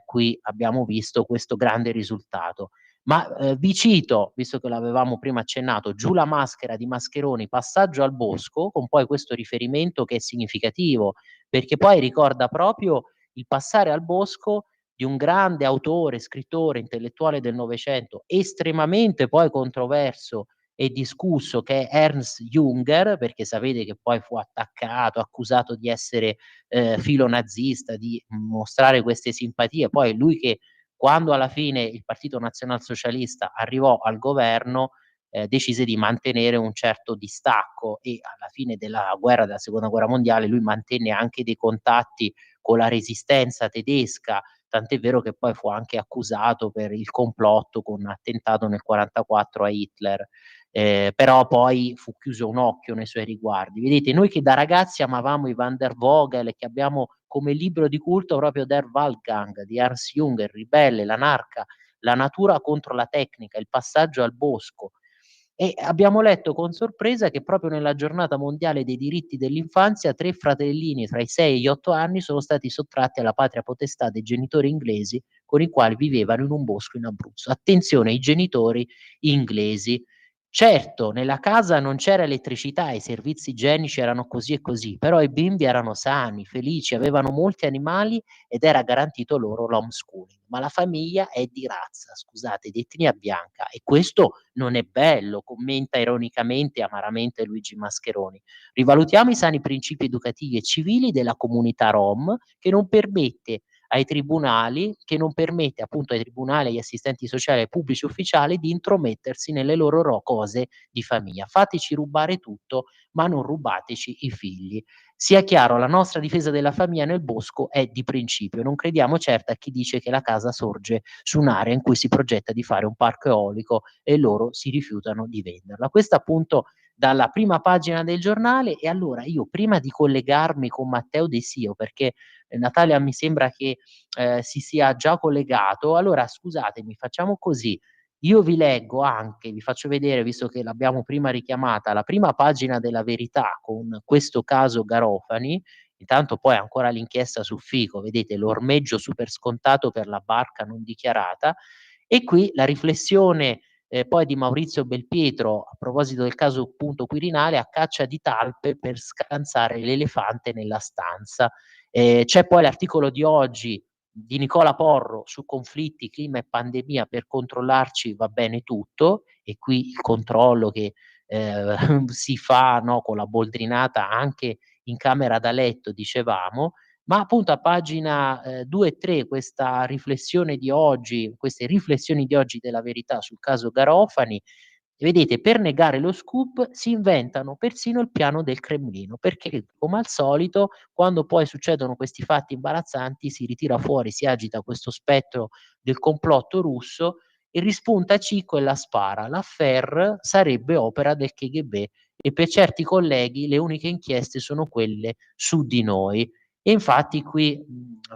qui abbiamo visto questo grande risultato. Ma vi cito, visto che l'avevamo prima accennato, Giù la maschera di Mascheroni, passaggio al bosco, con poi questo riferimento che è significativo, perché poi ricorda proprio il passare al bosco di un grande autore, scrittore, intellettuale del Novecento, estremamente poi controverso e discusso, che è Ernst Jünger, perché sapete che poi fu attaccato, accusato di essere filonazista, di mostrare queste simpatie. Poi lui che quando alla fine il Partito Nazionalsocialista arrivò al governo decise di mantenere un certo distacco e alla fine della seconda guerra mondiale lui mantenne anche dei contatti con la resistenza tedesca, tant'è vero che poi fu anche accusato per il complotto con attentato nel 1944 a Hitler. Però poi fu chiuso un occhio nei suoi riguardi. Vedete, noi che da ragazzi amavamo i Van der Vogel e che abbiamo come libro di culto proprio Der Waldgang di Ernst Jünger, Ribelle, l'anarca, la natura contro la tecnica, il passaggio al bosco. E abbiamo letto con sorpresa che proprio nella giornata mondiale dei diritti dell'infanzia 3 fratellini tra i 6 e gli 8 anni sono stati sottratti alla patria potestà dei genitori inglesi con i quali vivevano in un bosco in Abruzzo. Attenzione ai genitori inglesi. Certo, nella casa non c'era elettricità, i servizi igienici erano così e così, però i bimbi erano sani, felici, avevano molti animali ed era garantito loro l'homeschooling. Ma la famiglia è di razza, scusate, di etnia bianca e questo non è bello, commenta ironicamente e amaramente Luigi Mascheroni. Rivalutiamo i sani principi educativi e civili della comunità rom che non permette ai tribunali, che non permette appunto ai tribunali, agli assistenti sociali, ai pubblici ufficiali di intromettersi nelle loro cose di famiglia. Fateci rubare tutto, ma non rubateci i figli. Sia chiaro, la nostra difesa della famiglia nel bosco è di principio. Non crediamo certo a chi dice che la casa sorge su un'area in cui si progetta di fare un parco eolico e loro si rifiutano di venderla. Questo appunto dalla prima pagina del giornale. E allora io, prima di collegarmi con Matteo De Sio, perché Natalia mi sembra che si sia già collegato, allora scusatemi, facciamo così. Io vi leggo anche, vi faccio vedere, visto che l'abbiamo prima richiamata, la prima pagina della Verità con questo caso Garofani. Intanto poi ancora l'inchiesta su Fico, vedete l'ormeggio super scontato per la barca non dichiarata. E qui la riflessione poi di Maurizio Belpietro a proposito del caso appunto Quirinale, a caccia di talpe per scansare l'elefante nella stanza. C'è poi l'articolo di oggi di Nicola Porro su conflitti, clima e pandemia, per controllarci va bene tutto, e qui il controllo che si fa, no, con la boldrinata anche in camera da letto, dicevamo. Ma appunto a pagina 2 e 3 questa riflessione di oggi, queste riflessioni di oggi della Verità sul caso Garofani, vedete, per negare lo scoop si inventano persino il piano del Cremlino, perché come al solito quando poi succedono questi fatti imbarazzanti si ritira fuori, si agita questo spettro del complotto russo e rispunta Cicco e la spara. L'affaire sarebbe opera del KGB e per certi colleghi le uniche inchieste sono quelle su di noi. E infatti qui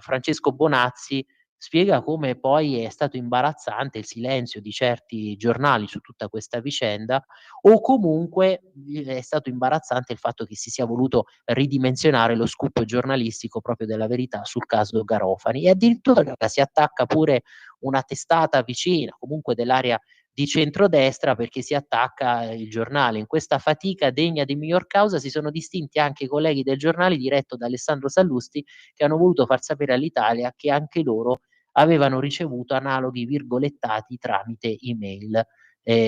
Francesco Bonazzi spiega come poi è stato imbarazzante il silenzio di certi giornali su tutta questa vicenda, o comunque è stato imbarazzante il fatto che si sia voluto ridimensionare lo scoop giornalistico proprio della Verità sul caso Garofani, e addirittura si attacca pure una testata vicina, comunque dell'area di centrodestra, perché si attacca il giornale. In questa fatica degna di miglior causa si sono distinti anche i colleghi del giornale diretto da Alessandro Sallusti, che hanno voluto far sapere all'Italia che anche loro avevano ricevuto analoghi virgolettati tramite email.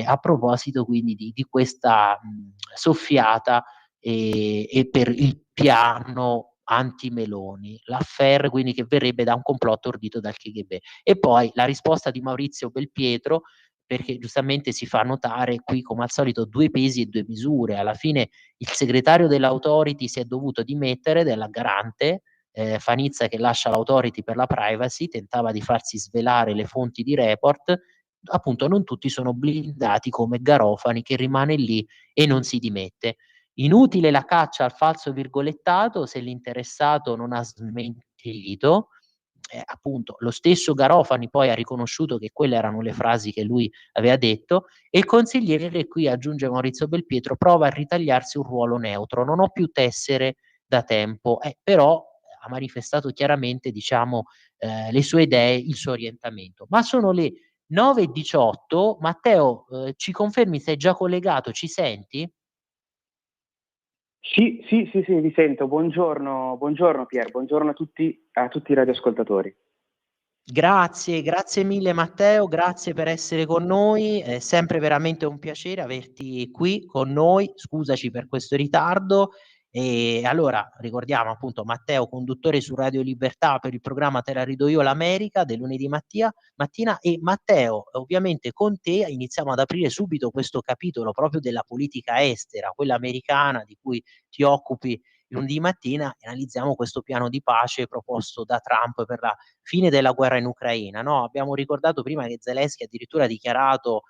A proposito quindi di questa soffiata e per il piano anti-Meloni, l'affaire quindi che verrebbe da un complotto ordito dal KGB. E poi la risposta di Maurizio Belpietro, perché giustamente si fa notare qui come al solito 2 pesi e 2 misure. Alla fine il segretario dell'Authority si è dovuto dimettere, della Garante, Fanizza, che lascia l'Authority per la privacy, tentava di farsi svelare le fonti di report. Appunto non tutti sono blindati come Garofani, che rimane lì e non si dimette. Inutile la caccia al falso virgolettato se l'interessato non ha smentito. Appunto lo stesso Garofani poi ha riconosciuto che quelle erano le frasi che lui aveva detto, e il consigliere, che qui aggiunge Maurizio Belpietro, prova a ritagliarsi un ruolo neutro. Non ho più tessere da tempo, però ha manifestato chiaramente, diciamo, le sue idee, il suo orientamento. Ma sono le 9:18. Matteo, ci confermi, sei già collegato, ci senti? Sì, vi sento. Buongiorno Pier, buongiorno a tutti i radioascoltatori. Grazie mille Matteo, grazie per essere con noi, è sempre veramente un piacere averti qui con noi, scusaci per questo ritardo. E allora ricordiamo appunto Matteo, conduttore su Radio Libertà per il programma Te la rido io l'America del lunedì mattina, e Matteo, ovviamente con te iniziamo ad aprire subito questo capitolo proprio della politica estera, quella americana, di cui ti occupi lunedì mattina, e analizziamo questo piano di pace proposto da Trump per la fine della guerra in Ucraina, no? Abbiamo ricordato prima che Zelensky addirittura ha dichiarato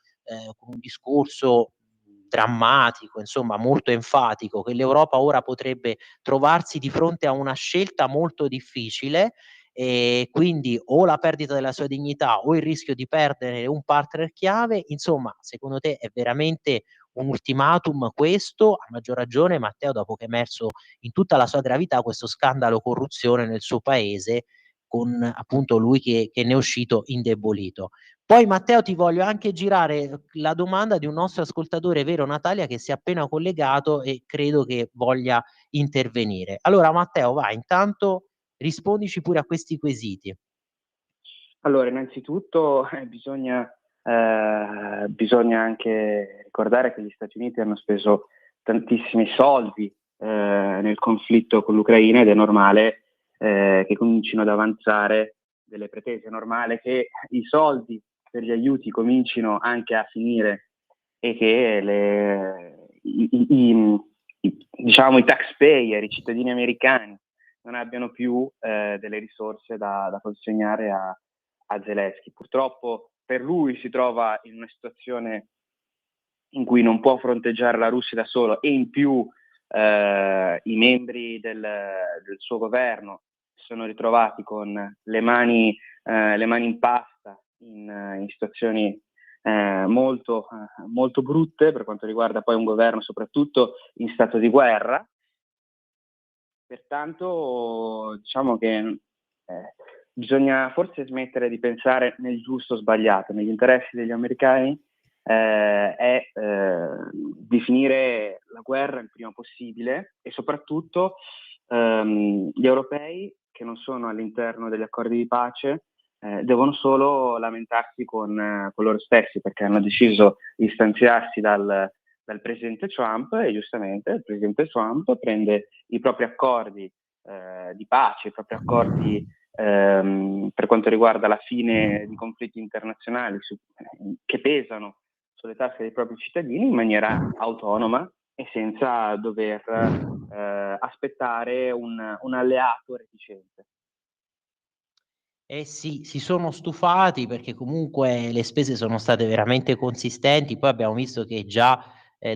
con un discorso drammatico, insomma molto enfatico, che l'Europa ora potrebbe trovarsi di fronte a una scelta molto difficile, e quindi o la perdita della sua dignità o il rischio di perdere un partner chiave. Insomma, secondo te è veramente un ultimatum questo? A maggior ragione, Matteo, dopo che è emerso in tutta la sua gravità questo scandalo corruzione nel suo paese, con appunto lui che ne è uscito indebolito. Poi Matteo ti voglio anche girare la domanda di un nostro ascoltatore, vero Natalia, che si è appena collegato e credo che voglia intervenire. Allora Matteo, vai, intanto rispondici pure a questi quesiti. Allora, innanzitutto bisogna anche ricordare che gli Stati Uniti hanno speso tantissimi soldi nel conflitto con l'Ucraina, ed è normale che comincino ad avanzare delle pretese. È normale che i soldi per gli aiuti comincino anche a finire e che i taxpayer, i cittadini americani, non abbiano più delle risorse da consegnare a Zelensky. Purtroppo per lui si trova in una situazione in cui non può fronteggiare la Russia da solo, e in più i membri del suo governo si sono ritrovati con le mani in pasta in situazioni molto brutte per quanto riguarda poi un governo soprattutto in stato di guerra. Pertanto diciamo che bisogna forse smettere di pensare nel giusto o sbagliato. Negli interessi degli americani è di finire la guerra il prima possibile, e soprattutto gli europei che non sono all'interno degli accordi di pace devono solo lamentarsi con loro stessi, perché hanno deciso di distanziarsi dal presidente Trump, e giustamente il presidente Trump prende i propri accordi di pace, i propri accordi per quanto riguarda la fine di conflitti internazionali che pesano sulle tasche dei propri cittadini in maniera autonoma e senza dover aspettare un alleato reticente. Eh sì, si sono stufati perché comunque le spese sono state veramente consistenti. Poi abbiamo visto che già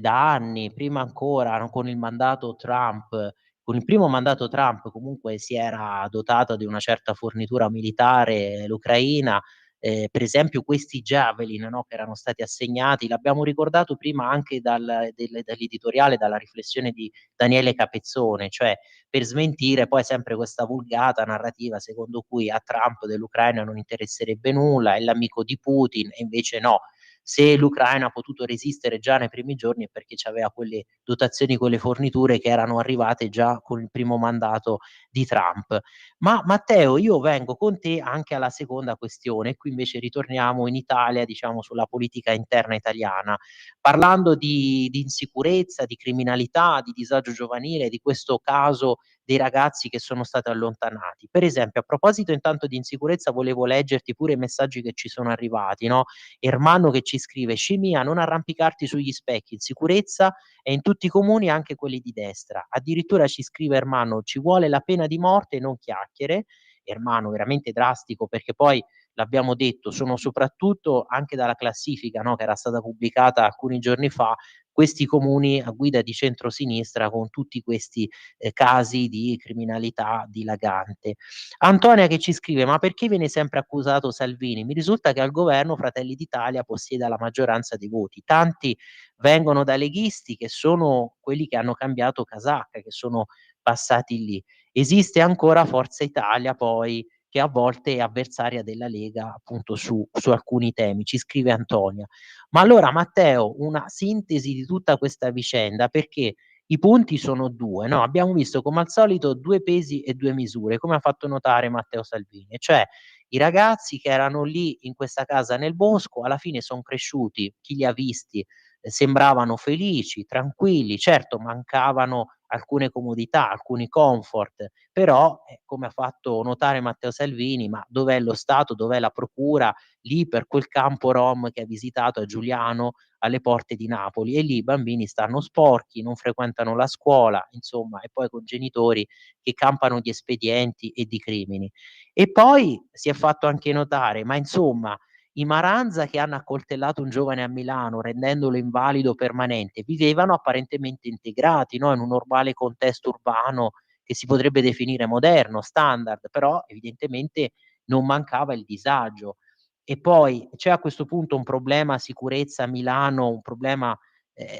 da anni, prima ancora con il mandato Trump, con il primo mandato Trump comunque si era dotata di una certa fornitura militare l'Ucraina. Per esempio questi Javelin, no, che erano stati assegnati, l'abbiamo ricordato prima anche dall'editoriale, dalla riflessione di Daniele Capezzone, cioè per smentire poi sempre questa vulgata narrativa secondo cui a Trump dell'Ucraina non interesserebbe nulla, è l'amico di Putin, e invece no. Se l'Ucraina ha potuto resistere già nei primi giorni è perché c'aveva quelle dotazioni, quelle forniture che erano arrivate già con il primo mandato di Trump. Ma Matteo, io vengo con te anche alla seconda questione, qui invece ritorniamo in Italia, diciamo sulla politica interna italiana, parlando di insicurezza, di criminalità, di disagio giovanile, di questo caso dei ragazzi che sono stati allontanati. Per esempio, a proposito intanto di insicurezza, volevo leggerti pure i messaggi che ci sono arrivati, no? Ermanno che ci scrive: Scimia, non arrampicarti sugli specchi, in sicurezza è in tutti i comuni, anche quelli di destra. Addirittura ci scrive Ermanno: ci vuole la pena di morte e non chiacchiere. Ermanno, veramente drastico, perché poi l'abbiamo detto, sono soprattutto anche dalla classifica, no, che era stata pubblicata alcuni giorni fa, questi comuni a guida di centrosinistra con tutti questi casi di criminalità dilagante. Antonia che ci scrive: ma perché viene sempre accusato Salvini? Mi risulta che al governo Fratelli d'Italia possieda la maggioranza dei voti. Tanti vengono da leghisti che sono quelli che hanno cambiato casacca, che sono passati lì. Esiste ancora Forza Italia poi, che a volte è avversaria della Lega appunto su alcuni temi, ci scrive Antonia. Ma allora Matteo, una sintesi di tutta questa vicenda, perché i punti sono due, no? Abbiamo visto come al solito due pesi e due misure, come ha fatto notare Matteo Salvini, cioè i ragazzi che erano lì in questa casa nel bosco alla fine sono cresciuti, chi li ha visti sembravano felici, tranquilli, certo mancavano alcune comodità, alcuni comfort, però come ha fatto notare Matteo Salvini, ma dov'è lo Stato, dov'è la procura lì per quel campo rom che ha visitato a Giuliano alle porte di Napoli, e lì i bambini stanno sporchi, non frequentano la scuola, insomma, e poi con genitori che campano di espedienti e di crimini. E poi si è fatto anche notare, ma insomma, i Maranza che hanno accoltellato un giovane a Milano rendendolo invalido permanente vivevano apparentemente integrati, no? In un normale contesto urbano che si potrebbe definire moderno, standard, però evidentemente non mancava il disagio. E poi c'è a questo punto un problema sicurezza a Milano, un problema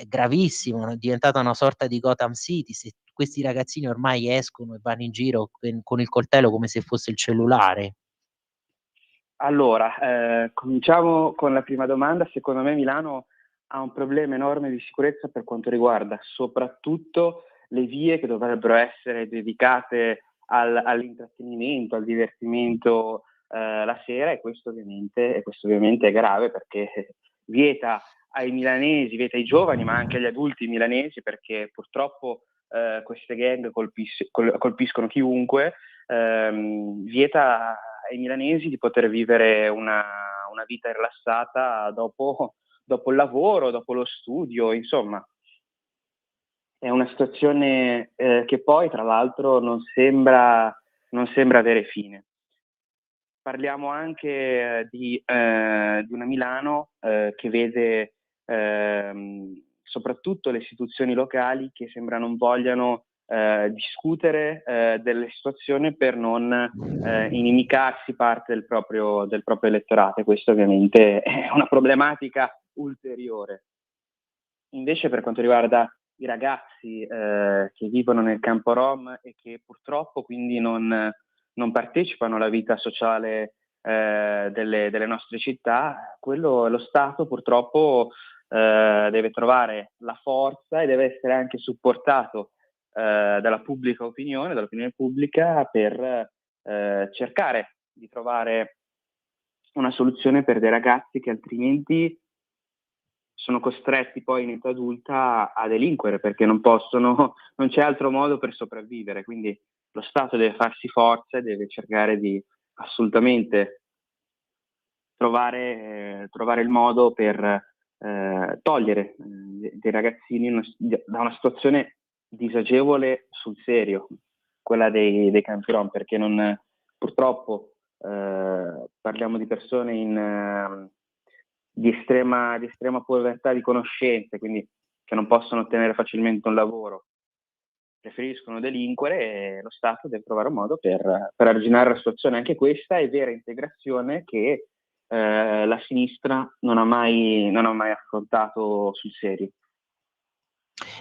gravissimo, no? È diventata una sorta di Gotham City. Se questi ragazzini ormai escono e vanno in giro con il coltello come se fosse il cellulare. Allora, cominciamo con la prima domanda. Secondo me Milano ha un problema enorme di sicurezza per quanto riguarda soprattutto le vie che dovrebbero essere dedicate all'intrattenimento, al divertimento la sera, e questo ovviamente è grave, perché vieta ai milanesi, vieta ai giovani ma anche agli adulti milanesi, perché purtroppo queste gang colpiscono chiunque, vieta ai milanesi di poter vivere una vita rilassata dopo il lavoro, dopo lo studio, insomma. È una situazione che poi, tra l'altro, non sembra avere fine. Parliamo anche di una Milano che vede soprattutto le istituzioni locali che sembra non vogliano discutere delle situazioni per non inimicarsi parte del proprio elettorato, e questo ovviamente è una problematica ulteriore. Invece, per quanto riguarda i ragazzi che vivono nel campo rom e che purtroppo quindi non partecipano alla vita sociale delle nostre città, quello lo Stato purtroppo deve trovare la forza e deve essere anche supportato dall'opinione pubblica per cercare di trovare una soluzione per dei ragazzi che altrimenti sono costretti poi in età adulta a delinquere, perché non c'è altro modo per sopravvivere. Quindi lo Stato deve farsi forza e deve cercare di assolutamente trovare il modo per togliere dei ragazzini da una situazione disagevole sul serio, quella dei campi rom, perché purtroppo parliamo di persone di estrema povertà di conoscenze, quindi che non possono ottenere facilmente un lavoro, preferiscono delinquere, e lo Stato deve trovare un modo per arginare la situazione. Anche questa è vera integrazione che la sinistra non ha mai affrontato sul serio.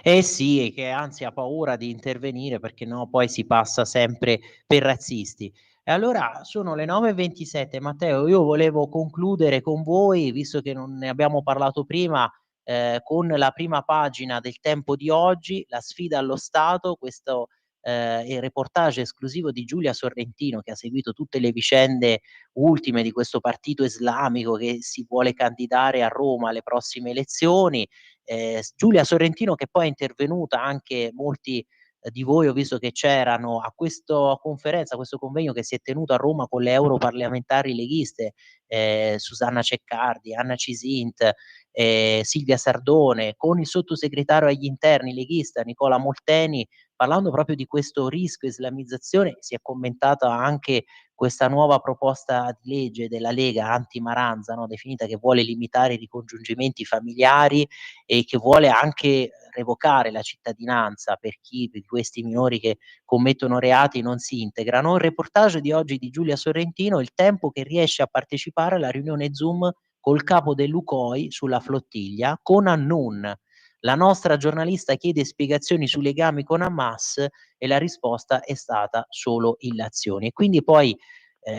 Eh sì, e che anzi ha paura di intervenire perché no, poi si passa sempre per razzisti. E allora sono le 9:27, Matteo, io volevo concludere con voi, visto che non ne abbiamo parlato prima, con la prima pagina del Tempo di oggi, la sfida allo Stato, questo il reportage esclusivo di Giulia Sorrentino, che ha seguito tutte le vicende ultime di questo partito islamico che si vuole candidare a Roma alle prossime elezioni. Giulia Sorrentino, che poi è intervenuta, anche molti di voi ho visto che c'erano a questa conferenza, a questo convegno che si è tenuto a Roma con le europarlamentari leghiste, Susanna Ceccardi, Anna Cisint, Silvia Sardone, con il sottosegretario agli interni leghista Nicola Molteni, parlando proprio di questo rischio islamizzazione. Si è commentata anche questa nuova proposta di legge della Lega anti-Maranza, no, definita, che vuole limitare i ricongiungimenti familiari e che vuole anche revocare la cittadinanza per chi di questi minori che commettono reati non si integrano. Il reportage di oggi di Giulia Sorrentino, Il Tempo che riesce a partecipare alla riunione Zoom col capo dell'UCOI sulla flottiglia, con Annun. La nostra giornalista chiede spiegazioni sui legami con Hamas e la risposta è stata solo illazioni. E quindi poi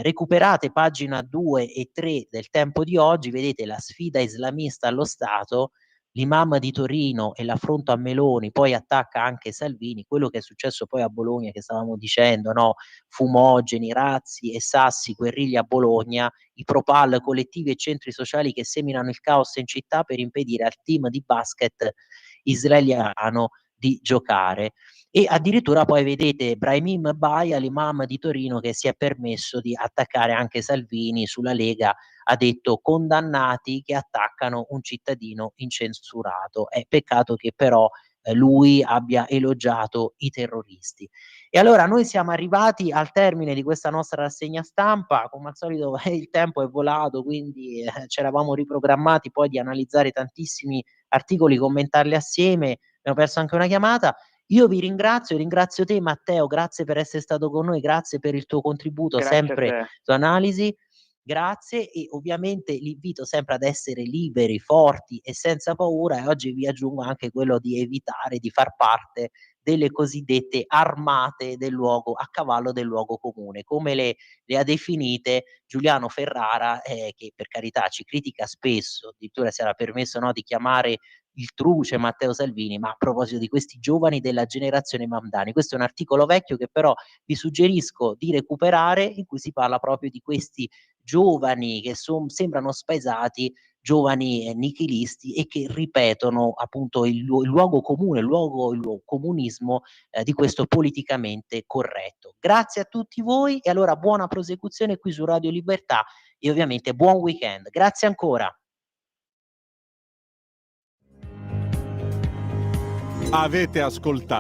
recuperate pagina 2 e 3 del Tempo di oggi, vedete la sfida islamista allo Stato, l'imam di Torino e l'affronto a Meloni, poi attacca anche Salvini, quello che è successo poi a Bologna che stavamo dicendo, no? Fumogeni, razzi e sassi, guerriglia a Bologna, i propal collettivi e centri sociali che seminano il caos in città per impedire al team di basket israeliano di giocare. E addirittura poi vedete Brahim Baia, l'imam di Torino, che si è permesso di attaccare anche Salvini sulla Lega, ha detto condannati che attaccano un cittadino incensurato. È peccato che però lui abbia elogiato i terroristi. E allora noi siamo arrivati al termine di questa nostra rassegna stampa, come al solito il tempo è volato, quindi ci eravamo riprogrammati poi di analizzare tantissimi articoli, commentarli assieme, abbiamo perso anche una chiamata. Io vi ringrazio te Matteo, grazie per essere stato con noi, grazie per il tuo contributo, Grazie sempre tua analisi. Grazie, e ovviamente l'invito sempre ad essere liberi, forti e senza paura, e oggi vi aggiungo anche quello di evitare di far parte delle cosiddette armate del luogo, a cavallo del luogo comune, come le ha definite Giuliano Ferrara, che per carità ci critica spesso, addirittura si era permesso, no, di chiamare il truce Matteo Salvini, ma a proposito di questi giovani della generazione Mamdani. Questo è un articolo vecchio che però vi suggerisco di recuperare, in cui si parla proprio di questi giovani che sembrano spaesati, giovani nichilisti, e che ripetono appunto il luogo comune, il comunismo di questo politicamente corretto. Grazie a tutti voi, e allora buona prosecuzione qui su Radio Libertà e ovviamente buon weekend. Grazie ancora. Avete ascoltato